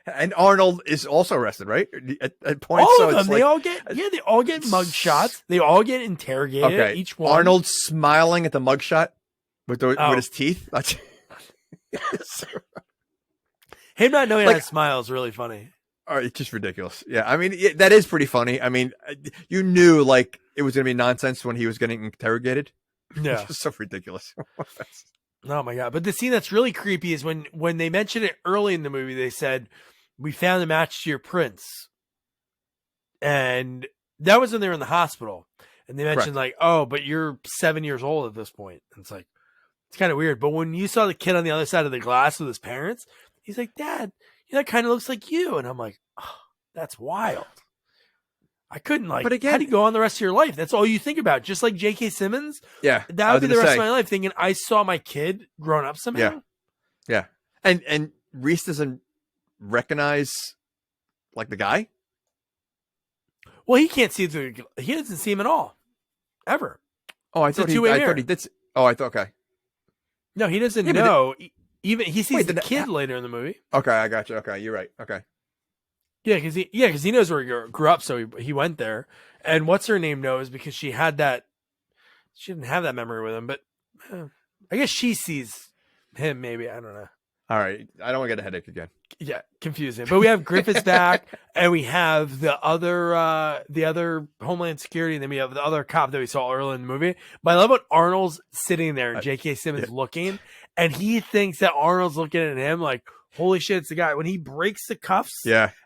And Arnold is also arrested, right? At points, all of them. They all get mug shots. They all get interrogated. Okay. Each one. Arnold smiling at the mugshot with his teeth. Him not knowing how to smile is really funny. It's just ridiculous. Yeah, I mean that is pretty funny. I mean, you knew like it was going to be nonsense when he was getting interrogated. Yeah, it's just so ridiculous. Oh my God. But the scene that's really creepy is when they mentioned it early in the movie, they said, we found a match to your prince. And that was when they were in the hospital. And they mentioned like, oh, but you're 7 years old at this point. And it's like, it's kind of weird. But when you saw the kid on the other side of the glass with his parents, he's like, Dad, that kind of looks like you. And I'm like, oh, that's wild. I couldn't like, but again, how do you go on the rest of your life? That's all you think about. Just like JK Simmons. Yeah. That would be the rest of my life thinking I saw my kid grown up somehow. Yeah. Yeah. And Reese doesn't recognize like the guy. Well, he can't see he doesn't see him at all. Ever. Oh, I thought he did. Oh, I thought, okay. No, he doesn't know. Even he sees the kid later in the movie. Okay, I got you. Okay, you're right. Okay. Yeah, because he knows where he grew up, so he went there. And what's her name knows because she had that. She didn't have that memory with him, but I guess she sees him. Maybe I don't know. All right, I don't want to get a headache again. Yeah, confusing. But we have Griffiths back, and we have the other Homeland Security, and then we have the other cop that we saw earlier in the movie. But I love what Arnold's sitting there and J.K. Simmons looking, and he thinks that Arnold's looking at him like, holy shit, it's the guy. When he breaks the cuffs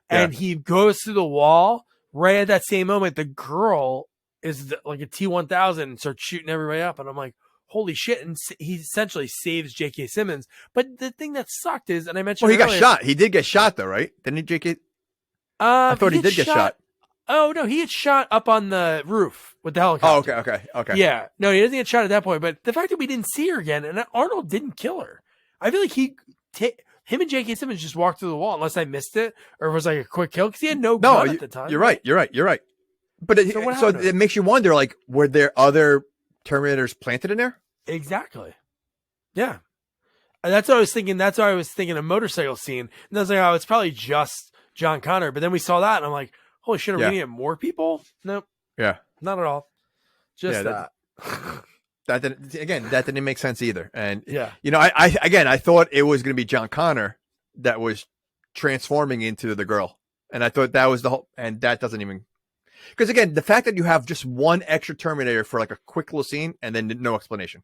and he goes through the wall, right at that same moment, the girl is like a T-1000 and starts shooting everybody up. And I'm like, holy shit. And he essentially saves J.K. Simmons. But the thing that sucked is, and I mentioned he got shot. He did get shot though, right? Didn't he, J.K.? I thought he did get shot. Oh, no, he had shot up on the roof with the helicopter. Oh, okay. Yeah. No, he doesn't get shot at that point. But the fact that we didn't see her again, and Arnold didn't kill her. I feel like him and J.K. Simmons just walked through the wall, unless I missed it, or it was like a quick kill, because he had no gun at the time. You're right. But it makes you wonder, like, were there other Terminators planted in there? Exactly. Yeah. And that's what I was thinking. That's why I was thinking a motorcycle scene. And I was like, oh, it's probably just John Connor. But then we saw that, and I'm like, holy shit, are we going to get more people? Nope. Yeah. Not at all. Just that. That didn't make sense either. And I thought it was going to be John Connor that was transforming into the girl, and I thought that was the whole. And that doesn't even, because again, the fact that you have just one extra Terminator for like a quick little scene and then no explanation.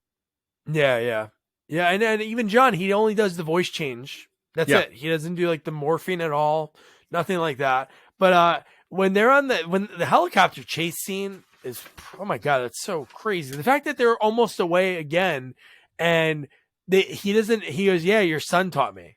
Yeah. And even John, he only does the voice change. That's it. He doesn't do like the morphine at all. Nothing like that. But when they're when the helicopter chase scene is, oh my God, that's so crazy. The fact that they're almost away again, and he goes, yeah, your son taught me.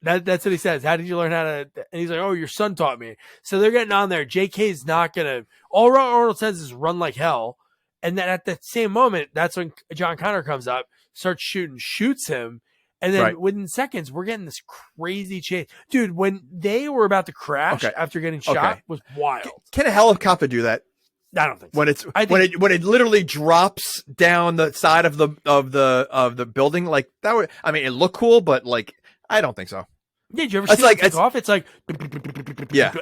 That's what he says. How did you learn how to? And he's like, oh, your son taught me. So they're getting on there. JK's not gonna. All Arnold says is run like hell. And then at that same moment, that's when John Connor comes up, starts shooting, shoots him. And then within seconds, we're getting this crazy chase. Dude, when they were about to crash after getting shot was wild. Can a helicopter do that? I don't think so. When it literally drops down the side of the building like that would, I mean, it looked cool, but like I don't think so. Yeah, did you ever see it take off? It's like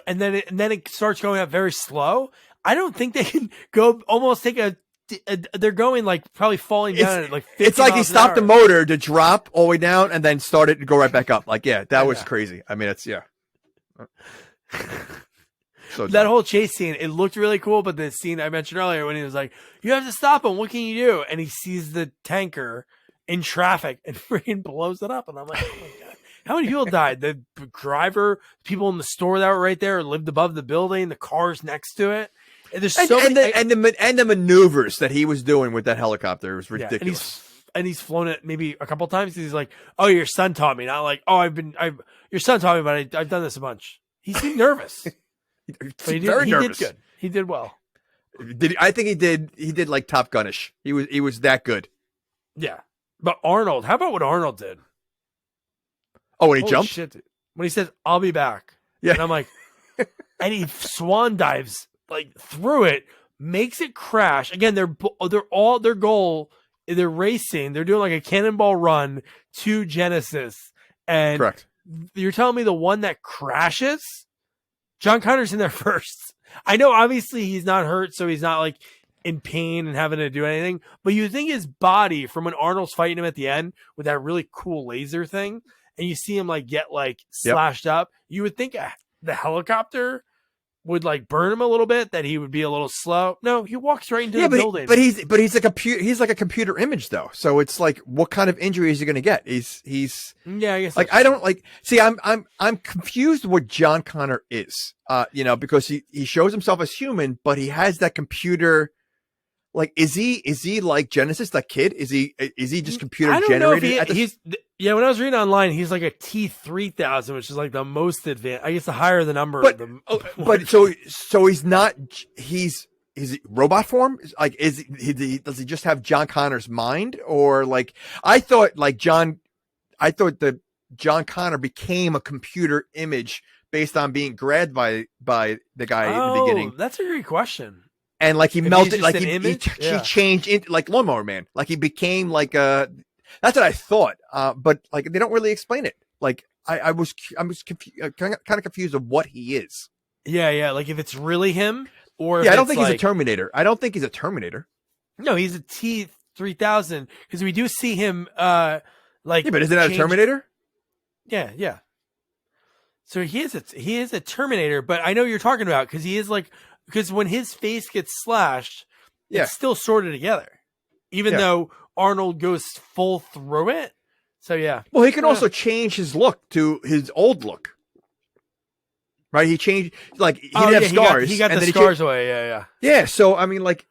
and then it starts going up very slow. I don't think they can go almost take they're going like probably falling down at like 50 it's like he stopped the motor to drop all the way down and then started to go right back up. Like, that was crazy. I mean, it's so that whole chase scene, it looked really cool, but the scene I mentioned earlier when he was like, you have to stop him, what can you do? And he sees the tanker in traffic and freaking blows it up. And I'm like, oh my God. How many people died? The driver, people in the store that were right there lived above the building, the cars next to it. And there's so many, and the maneuvers that he was doing with that helicopter was ridiculous. And he's flown it maybe a couple of times. He's like, "Oh, your son taught me." Not like, "Oh, your son taught me, but I've done this a bunch." He seemed nervous. But he did good. He did well. I think he did like Top Gun-ish. He was that good. Yeah. But Arnold, how about what Arnold did? Oh, when he jumped? Shit, when he says, "I'll be back." Yeah. And I'm like, and he swan dives like through it, makes it crash. Again, their goal, they're racing. They're doing like a cannonball run to Genisys. And correct. You're telling me the one that crashes, John Connor's in there first. I know obviously he's not hurt, so he's not like in pain and having to do anything, but you think his body from when Arnold's fighting him at the end with that really cool laser thing, and you see him like get like slashed up, you would think the helicopter would like burn him a little bit, that he would be a little slow. No, he walks right into the building. But he's a computer. He's like a computer image though. So it's like, what kind of injury is he going to get? He's yeah. I guess like, I don't like. See, I'm confused what John Connor is. Because he shows himself as human, but he has that computer. Like, is he like Genisys, that kid? Is he just computer generated? When I was reading online, he's like a T3000, which is like the most advanced. I guess the higher the number. But so he's not. Is he robot form? Like, does he just have John Connor's mind, or like I thought that John Connor became a computer image based on being grabbed by the guy in the beginning. That's a great question. And like he melted, like he changed into like Lawnmower Man. Like he became like that's what I thought. But like they don't really explain it. Like I'm confused, kind of confused of what he is. Yeah. Like if it's really him, or I don't think he's a Terminator. I don't think he's a Terminator. No, he's a T3000 because we do see him. But isn't that a Terminator? Yeah. So he is a Terminator, but I know what you're talking about because he is like. Because when his face gets slashed, it's still sorted together, even though Arnold goes full through it. So yeah. Well, he can also change his look to his old look, right? He changed, like he did have scars. He got the scars away. Yeah. So I mean, like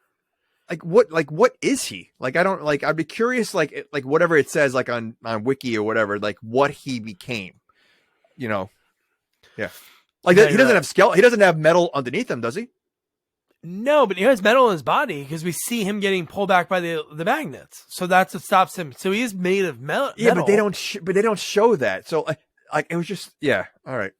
what is he? Like I don't like. I'd be curious, like whatever it says, like on Wiki or whatever, like what he became. Yeah. Like he doesn't have skeleton. He doesn't have metal underneath him, does he? No, but he has metal in his body because we see him getting pulled back by the magnets. So that's what stops him. So he is made of metal. Yeah, but they don't. But they don't show that. So like it was just all right.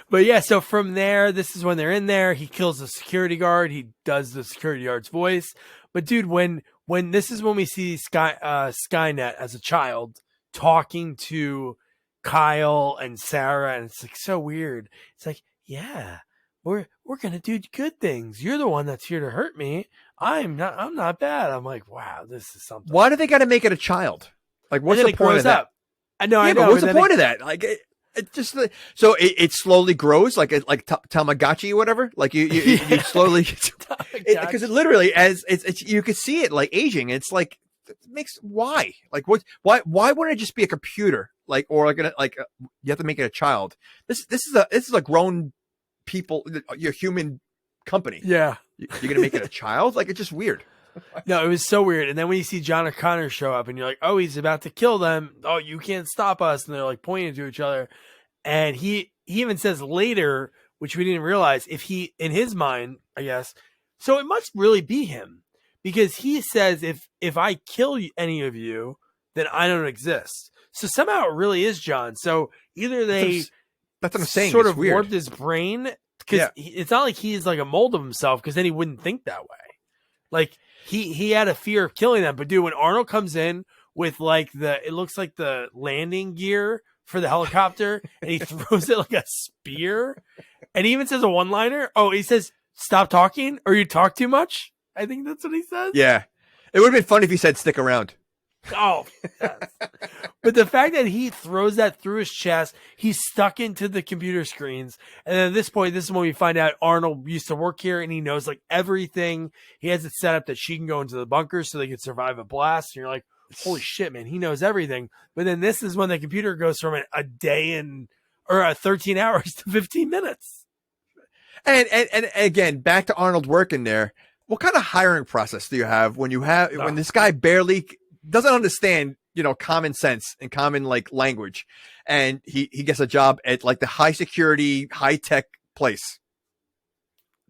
But yeah, so from there, this is when they're in there. He kills the security guard. He does the security guard's voice. But dude, when this is when we see Skynet as a child talking to Kyle and Sarah, and it's like so weird. It's like, yeah, we're gonna do good things. You're the one that's here to hurt me. I'm not bad. I'm like, wow, this is something. Why do they got to make it a child? Like, what's the point of that? I know. But what's the point of that? Like, it just so it slowly grows, like Tamagotchi or whatever. Like you slowly because it literally as it's you could see it like aging. It's like it makes why why wouldn't it just be a computer? Like, or you have to make it a child. This is a grown people, your human company. Yeah, you're gonna make it a child? Like, it's just weird. No, it was so weird. And then when you see John O'Connor show up, and you're like, oh, he's about to kill them. Oh, you can't stop us. And they're like pointing to each other. And he even says later, which we didn't realize, if he in his mind, I guess. So it must really be him because he says if I kill any of you, then I don't exist. So somehow it really is John. So either that's what I'm saying. Sort it's of weird. warped his brain because it's not like he's like a mold of himself because then he wouldn't think that way. Like he had a fear of killing them. But dude, when Arnold comes in with like it looks like the landing gear for the helicopter and he throws it like a spear and he even says a one-liner. Oh, he says, stop talking or you talk too much. I think that's what he says. Yeah. It would have been fun if he said stick around. Oh, yes. But the fact that he throws that through his chest, he's stuck into the computer screens. And then at this point, this is when we find out Arnold used to work here and he knows like everything. He has it set up that she can go into the bunker so they can survive a blast. And you're like, holy shit, man, he knows everything. But then this is when the computer goes from a day or 13 hours to 15 minutes. And again, back to Arnold working there. What kind of hiring process do you have when this guy barely doesn't understand, common sense and common like language, and he gets a job at like the high security, high tech place?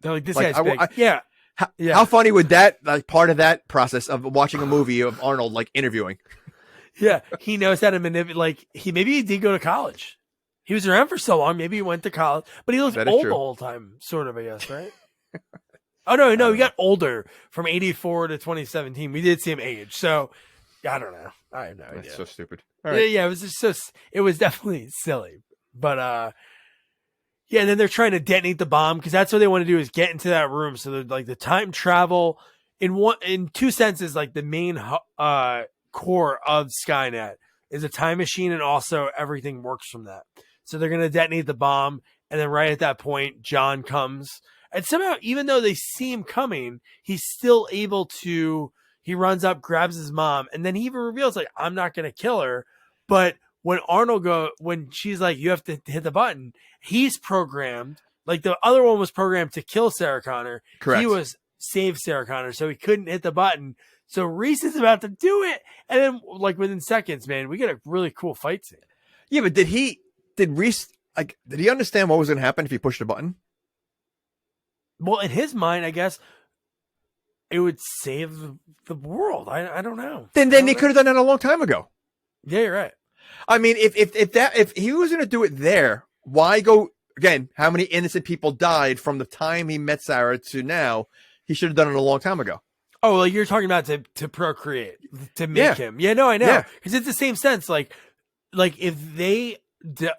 They're like, this guy's big. How funny would that part of that process of watching a movie of Arnold like interviewing? Yeah, he knows how to manipulate. Like maybe he did go to college. He was around for so long. Maybe he went to college, but he looked old the whole time, sort of. I guess, right? Oh no, he got older from 84 to 2017. We did see him age, so. I don't know. I have no idea. That's so stupid. Right. Yeah, it was just it was definitely silly. But and then they're trying to detonate the bomb because that's what they want to do is get into that room. So they're like the time travel in two senses, like the main core of Skynet is a time machine, and also everything works from that. So they're going to detonate the bomb. And then right at that point, John comes. And somehow, even though they see him coming, he's still able to, he runs up, grabs his mom. And then he even reveals, like, I'm not going to kill her. But when when she's like, you have to hit the button, he's programmed. Like the other one was programmed to kill Sarah Connor. Correct. He was save Sarah Connor. So he couldn't hit the button. So Reese is about to do it. And then like within seconds, man, we get a really cool fight scene. Yeah, but did Reese, like, did he understand what was going to happen if he pushed a button? Well, in his mind, I guess it would save the world. I don't know. Then he could have done that a long time ago. Yeah, you're right. I mean, if he was going to do it there, why go again? How many innocent people died from the time he met Sarah to now? He should have done it a long time ago. Oh, well, you're talking about to procreate, to make him. Yeah, no, I know. Because it's the same sense. Like if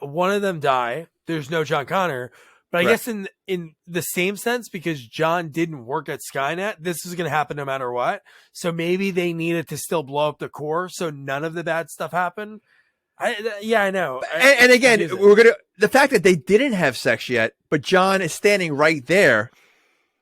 one of them die, there's no John Connor. But I guess in the same sense, because John didn't work at Skynet, this is going to happen no matter what. So maybe they needed to still blow up the core so none of the bad stuff happened. I know. And again, the fact that they didn't have sex yet, but John is standing right there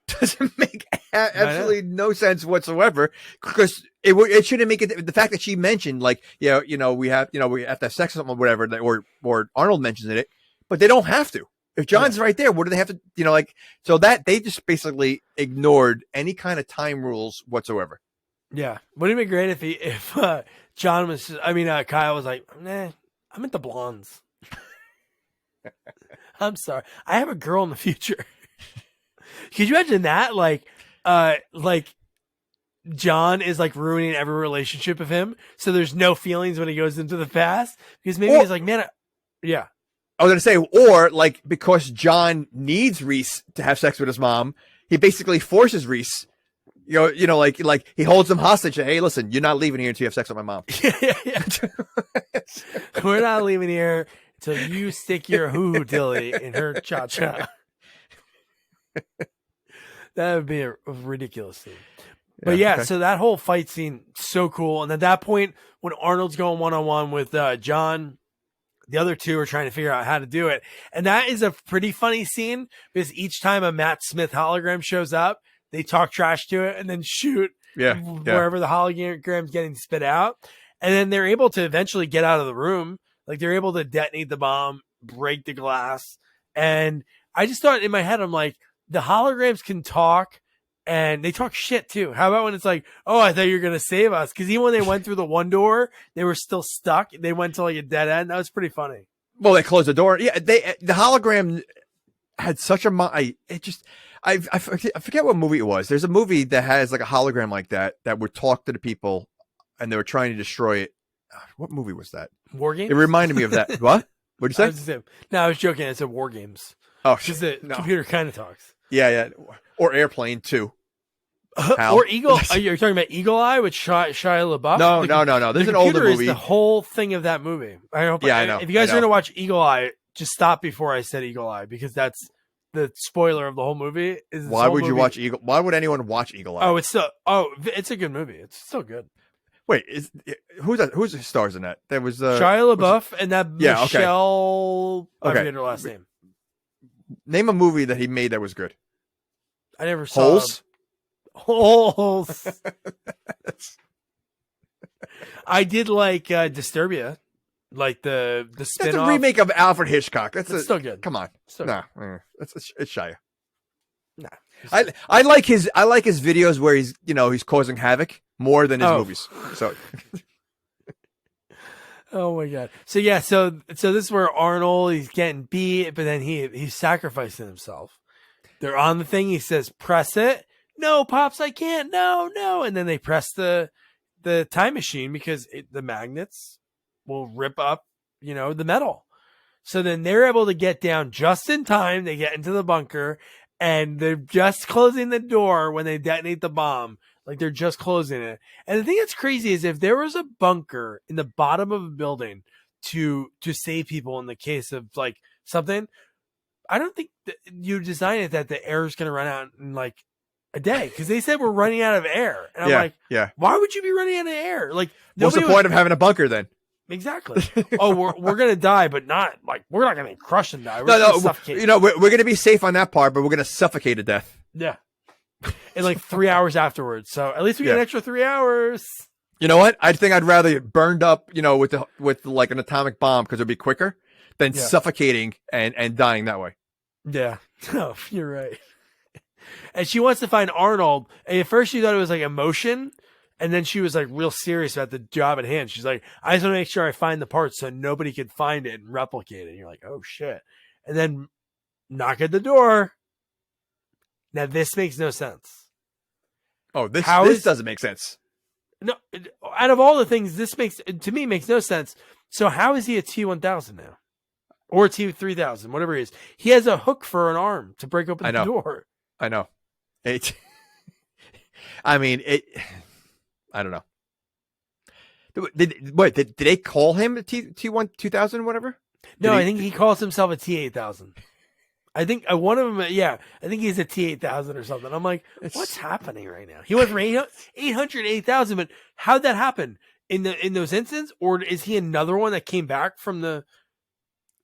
doesn't make absolutely no sense whatsoever, because it shouldn't make it. The fact that she mentioned, like, we have to have sex or something, or whatever, or Arnold mentions it, but they don't have to. If John's right there, what do they have to, so that they just basically ignored any kind of time rules whatsoever. Yeah. Wouldn't it be great if John was, Kyle was like, nah, I'm into blondes. I'm sorry. I have a girl in the future. Could you imagine that? Like John is like ruining every relationship of him. So there's no feelings when he goes into the past, because maybe he's like, man, yeah. I was going to say, or like, because John needs Reese to have sex with his mom, he basically forces Reese, like he holds him hostage. Hey, listen, you're not leaving here until you have sex with my mom. Yeah. We're not leaving here until you stick your hoo-hoo dilly in her cha-cha. That would be a ridiculous scene. But so that whole fight scene, so cool. And at that point, when Arnold's going one-on-one with John, the other two are trying to figure out how to do it. And that is a pretty funny scene, because each time a Matt Smith hologram shows up, they talk trash to it and then shoot wherever the hologram's getting spit out. And then they're able to eventually get out of the room. Like, they're able to detonate the bomb, break the glass. And I just thought in my head, I'm like, the holograms can talk, and they talk shit too. How about when it's like, oh, I thought you were going to save us? Because even when they went through the one door, they were still stuck. They went to like a dead end. That was pretty funny. Well, they closed the door. Yeah, the hologram had such a I forget what movie it was. There's a movie that has like a hologram like that would talk to the people, and they were trying to destroy it. What movie was that? War Games? It reminded me of that. What? What'd you say? I was joking. I said War Games. Oh, because the computer kind of talks. Yeah. Or Airplane too. Or Eagle. Are you talking about Eagle Eye with Shia LaBeouf? No. There's an older movie. The whole thing of that movie. I hope. Yeah, I know. If you guys are going to watch Eagle Eye, just stop before I said Eagle Eye, because that's the spoiler of the whole movie. Why would you watch Eagle? Why would anyone watch Eagle Eye? It's a good movie. It's still good. Wait, who's the stars in that? There was Shia LaBeouf and that Michelle. Okay. I forget her last name. Name a movie that he made that was good. I never saw Holes. I did like Disturbia, like the spin-off. That's a remake of Alfred Hitchcock. That's still good. Come on, it's Shia. Nah, I like his videos where he's causing havoc more than his movies. So. Oh my god. So this is where Arnold, he's getting beat, but then he's sacrificing himself. They're on the thing. He says, "Press it." No, Pops, I can't. No. And then they press the time machine, because the magnets will rip up, the metal. So then they're able to get down just in time. They get into the bunker, and they're just closing the door when they detonate the bomb. Like, they're just closing it. And the thing that's crazy is, if there was a bunker in the bottom of a building to save people in the case of like something, I don't think that you design it that the air is going to run out in like a day, because they said we're running out of air. And I'm like, why would you be running out of air? Like, what's the point of having a bunker then? Exactly. Oh, we're gonna die, but not like we're not gonna crush and die. We're No, gonna no, suffocate. you know, we're gonna be safe on that part, but we're gonna suffocate to death. Yeah. In like 3 hours afterwards. So at least we get an extra 3 hours. You know what? I think I'd rather get burned up, you know, with like an atomic bomb because it'd be quicker than suffocating and dying that way. Yeah. No, you're right. And she wants to find Arnold. And at first she thought it was like emotion. And then she was like real serious about the job at hand. She's like, I just want to make sure I find the parts so nobody could find it and replicate it. And you're like, oh shit. And then knock at the door. Now this makes no sense. Oh, this doesn't make sense. No, out of all the things, this makes no sense. So how is he a T-1000 now? Or T-3000, whatever he is. He has a hook for an arm to break open the door. I know. I don't know. Did they call him a T-2000, whatever? No, I think he calls himself a T-8000. I think one of them, I think he's a T-8000 or something. I'm like, what's happening right now? He went from 808,000, but how'd that happen in those instances? Or is he another one that came back from the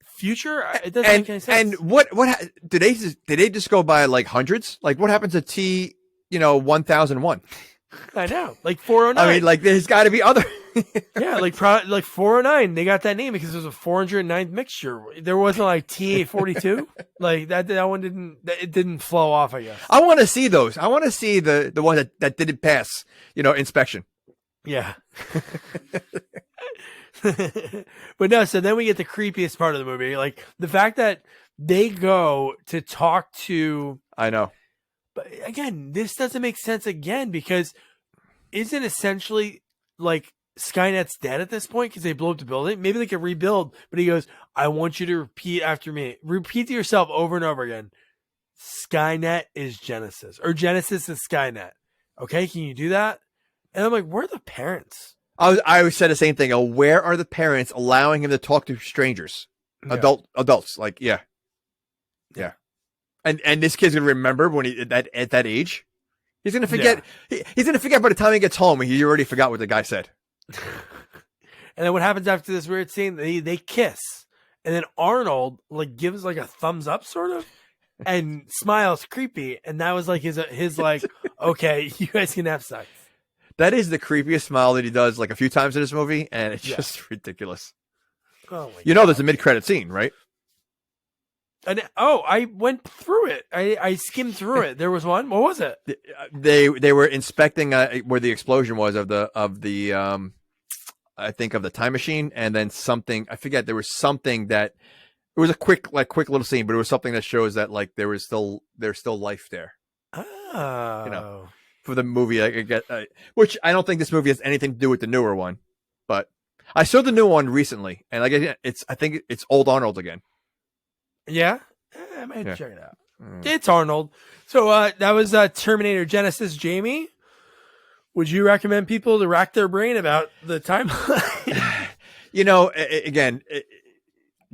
future? It doesn't make any sense. And what did they just go by like hundreds? Like what happens to T, 1001? I know, like 409. I mean, like there's got to be other. Yeah, like 409. They got that name because it was a 409th mixture. There wasn't like TA42. Like that one didn't flow off, I guess. I want to see those. I want to see the one that didn't pass, inspection. Yeah. But no, so then we get the creepiest part of the movie. Like the fact that they go to talk to. I know. But again, this doesn't make sense again because isn't essentially like Skynet's dead at this point because they blew up the building? Maybe they can rebuild, but he goes, I want you to repeat after me. Repeat to yourself over and over again. Skynet is Genisys, or Genisys is Skynet. Okay, can you do that? And I'm like, where are the parents? I always said the same thing. Where are the parents allowing him to talk to strangers? Yeah. Adults. Like, yeah. And this kid's gonna remember when he at that age. He's gonna forget. Yeah. He's gonna forget by the time he gets home. He already forgot what the guy said. And then what happens after this weird scene? They kiss, and then Arnold like gives like a thumbs up, sort of, and smiles creepy. And that was like his like, okay, you guys can have sex. That is the creepiest smile that he does like a few times in this movie, and it's just ridiculous. Oh my God. There's a mid-credit scene, right? And I went through it. I skimmed through it. There was one. What was it? They were inspecting where the explosion was of the I think of the time machine, and then something I forget. There was something that it was a quick little scene, but it was something that shows that like there's still life there. Oh, for the movie, I get which I don't think this movie has anything to do with the newer one, but I saw the new one recently, and like I think it's old Arnold again. Yeah, I might check it out. It's Arnold. So that was Terminator Genisys. Jamie, would you recommend people to rack their brain about the timeline? Again,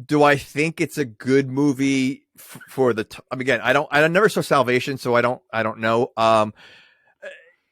do I think it's a good movie for the? Again, I never saw Salvation, so I don't know.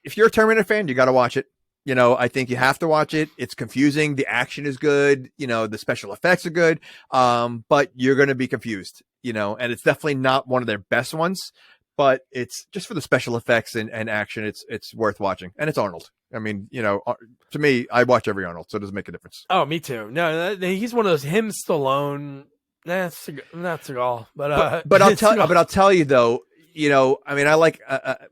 If you're a Terminator fan, you got to watch it. I think you have to watch it. It's confusing. The action is good. The special effects are good. But you're going to be confused, and it's definitely not one of their best ones, but it's just for the special effects and action. It's worth watching. And it's Arnold. I mean, to me, I watch every Arnold, so it doesn't make a difference. Oh, me too. No, he's one of those him Stallone. Not Seagal, but I'll tell you though, I mean, I like,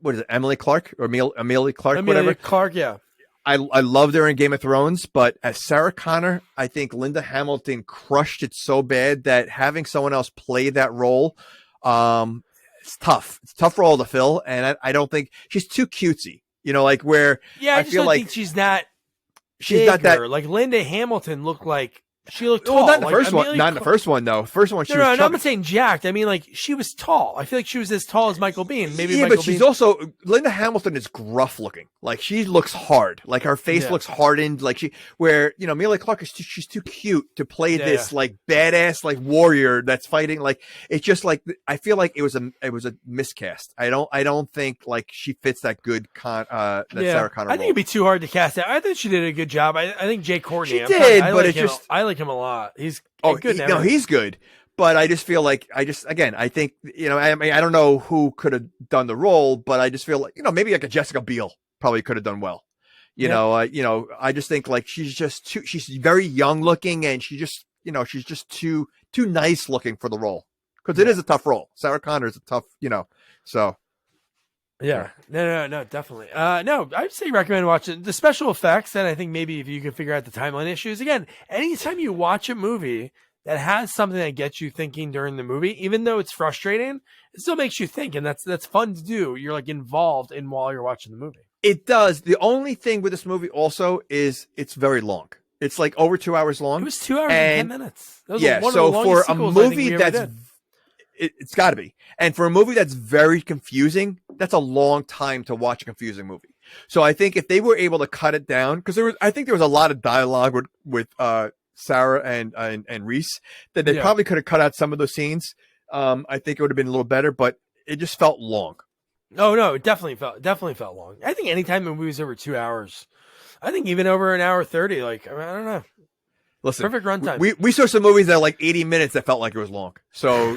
what is it? Emily Clark or Amelia Clark, whatever. Clark. Yeah. I loved her in Game of Thrones, but as Sarah Connor, I think Linda Hamilton crushed it so bad that having someone else play that role, it's tough. It's a tough role to fill, and I don't think she's too cutesy. Where I just don't think she's not. She's not that. Like Linda Hamilton looked like She looked tall. Well, not in the Like, first one. Amelia Not in the first one, though. First one, she was no, chubby. I'm not saying jacked. I mean, like, she was tall. I feel like she was as tall as Michael Biehn. Maybe yeah, Michael but she's Biehn. also Linda Hamilton is gruff looking. Like she looks hard. Like her face looks hardened. Like where Amelia Clark is she's too cute to play this like badass like warrior that's fighting. Like it's just like I feel like it was a miscast. I don't think like she fits that good Sarah Connor. I think role. it'd be too hard to cast out. I think she did a good job. I think Jay Courtney. She did, but it's just I like him a lot. He's good. He's good. But I just feel like I think I mean I don't know who could have done the role, but I just feel like maybe like a Jessica Biel probably could have done well. I just think like she's very young looking and she's just too nice looking for the role because it is a tough role. Sarah Connor is a tough so. Yeah, no, definitely. No, I'd say recommend watching the special effects. And I think maybe if you can figure out the timeline issues again, anytime you watch a movie that has something that gets you thinking during the movie, even though it's frustrating, it still makes you think. And that's fun to do. You're like involved in while you're watching the movie. It does. The only thing with this movie also is it's very long. It's like over 2 hours long. It was 2 hours and 10 minutes. That was yeah. one So of the for a sequels movie it's got to be. And for a movie that's very confusing, that's a long time to watch a confusing movie. So I think if they were able to cut it down, because I think there was a lot of dialogue with Sarah and Reese that they probably could have cut out some of those scenes. I think it would have been a little better, but it just felt long. Oh no, it definitely felt long. I think anytime a movie is over 2 hours, I think even over an hour 30, like I don't know. Listen, perfect runtime. We saw some movies that like 80 minutes that felt like it was long. So,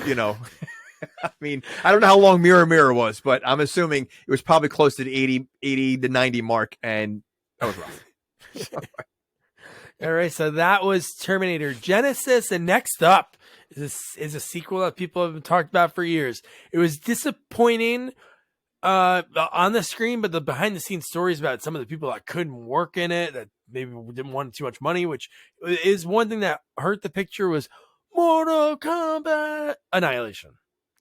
I mean, I don't know how long Mirror Mirror was, but I'm assuming it was probably close to the 80 to 90 mark. And that was rough. All right. So that was Terminator Genisys. And next up is a sequel that people have been talked about for years. It was disappointing on the screen, but the behind the scenes stories about some of the people that couldn't work in it, that maybe didn't want too much money, which is one thing that hurt the picture, was Mortal Kombat Annihilation.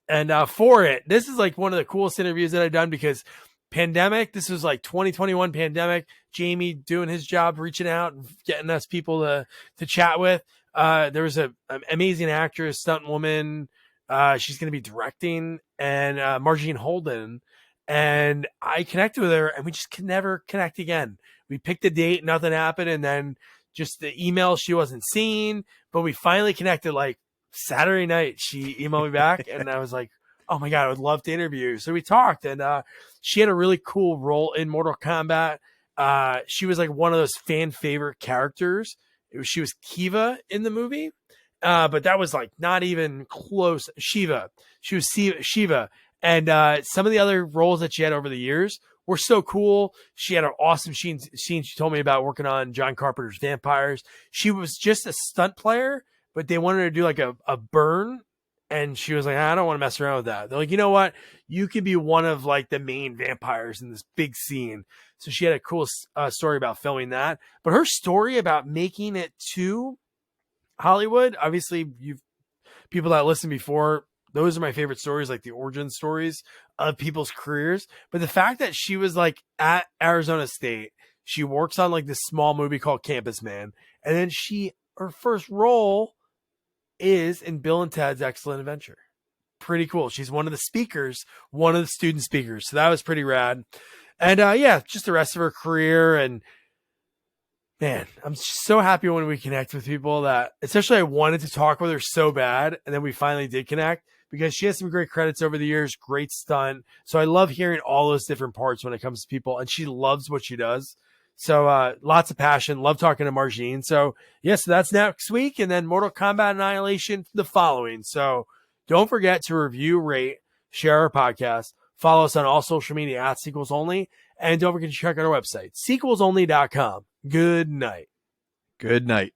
And for it, this is like one of the coolest interviews that I've done because pandemic, this was like 2021 pandemic, Jamie doing his job, reaching out and getting us people to chat with. There was an amazing actress, stuntwoman. She's going to be directing, and Marjean Holden. And I connected with her and we just could never connect again. We picked a date, nothing happened. And then just the email, she wasn't seen, but we finally connected like Saturday night. She emailed me back and I was like, oh my God, I would love to interview you. So we talked and she had a really cool role in Mortal Kombat. She was like one of those fan favorite characters. She was Kiva in the movie. But that was like not even close. Sheeva. She was Sheeva. And some of the other roles that she had over the years were so cool. She had an awesome scene she told me about working on John Carpenter's Vampires. She was just a stunt player, but they wanted her to do like a burn. And she was like, I don't want to mess around with that. They're like, you know what? You can be one of like the main vampires in this big scene. So she had a cool story about filming that. But her story about making it to Hollywood, obviously people that listened before, those are my favorite stories, like the origin stories of people's careers. But the fact that she was like at Arizona State, she works on like this small movie called Campus Man. And then her first role is in Bill and Ted's Excellent Adventure. Pretty cool. She's one of the speakers, one of the student speakers. So that was pretty rad. And just the rest of her career. And man, I'm so happy when we connect with people that, especially I wanted to talk with her so bad. And then we finally did connect because she has some great credits over the years, great stunt. So I love hearing all those different parts when it comes to people, and she loves what she does. So lots of passion, love talking to Marjean. So yes, that's next week. And then Mortal Kombat Annihilation the following. So don't forget to review, rate, share our podcast, follow us on all social media at Sequels Only. And don't forget to check out our website, sequelsonly.com. Good night. Good night.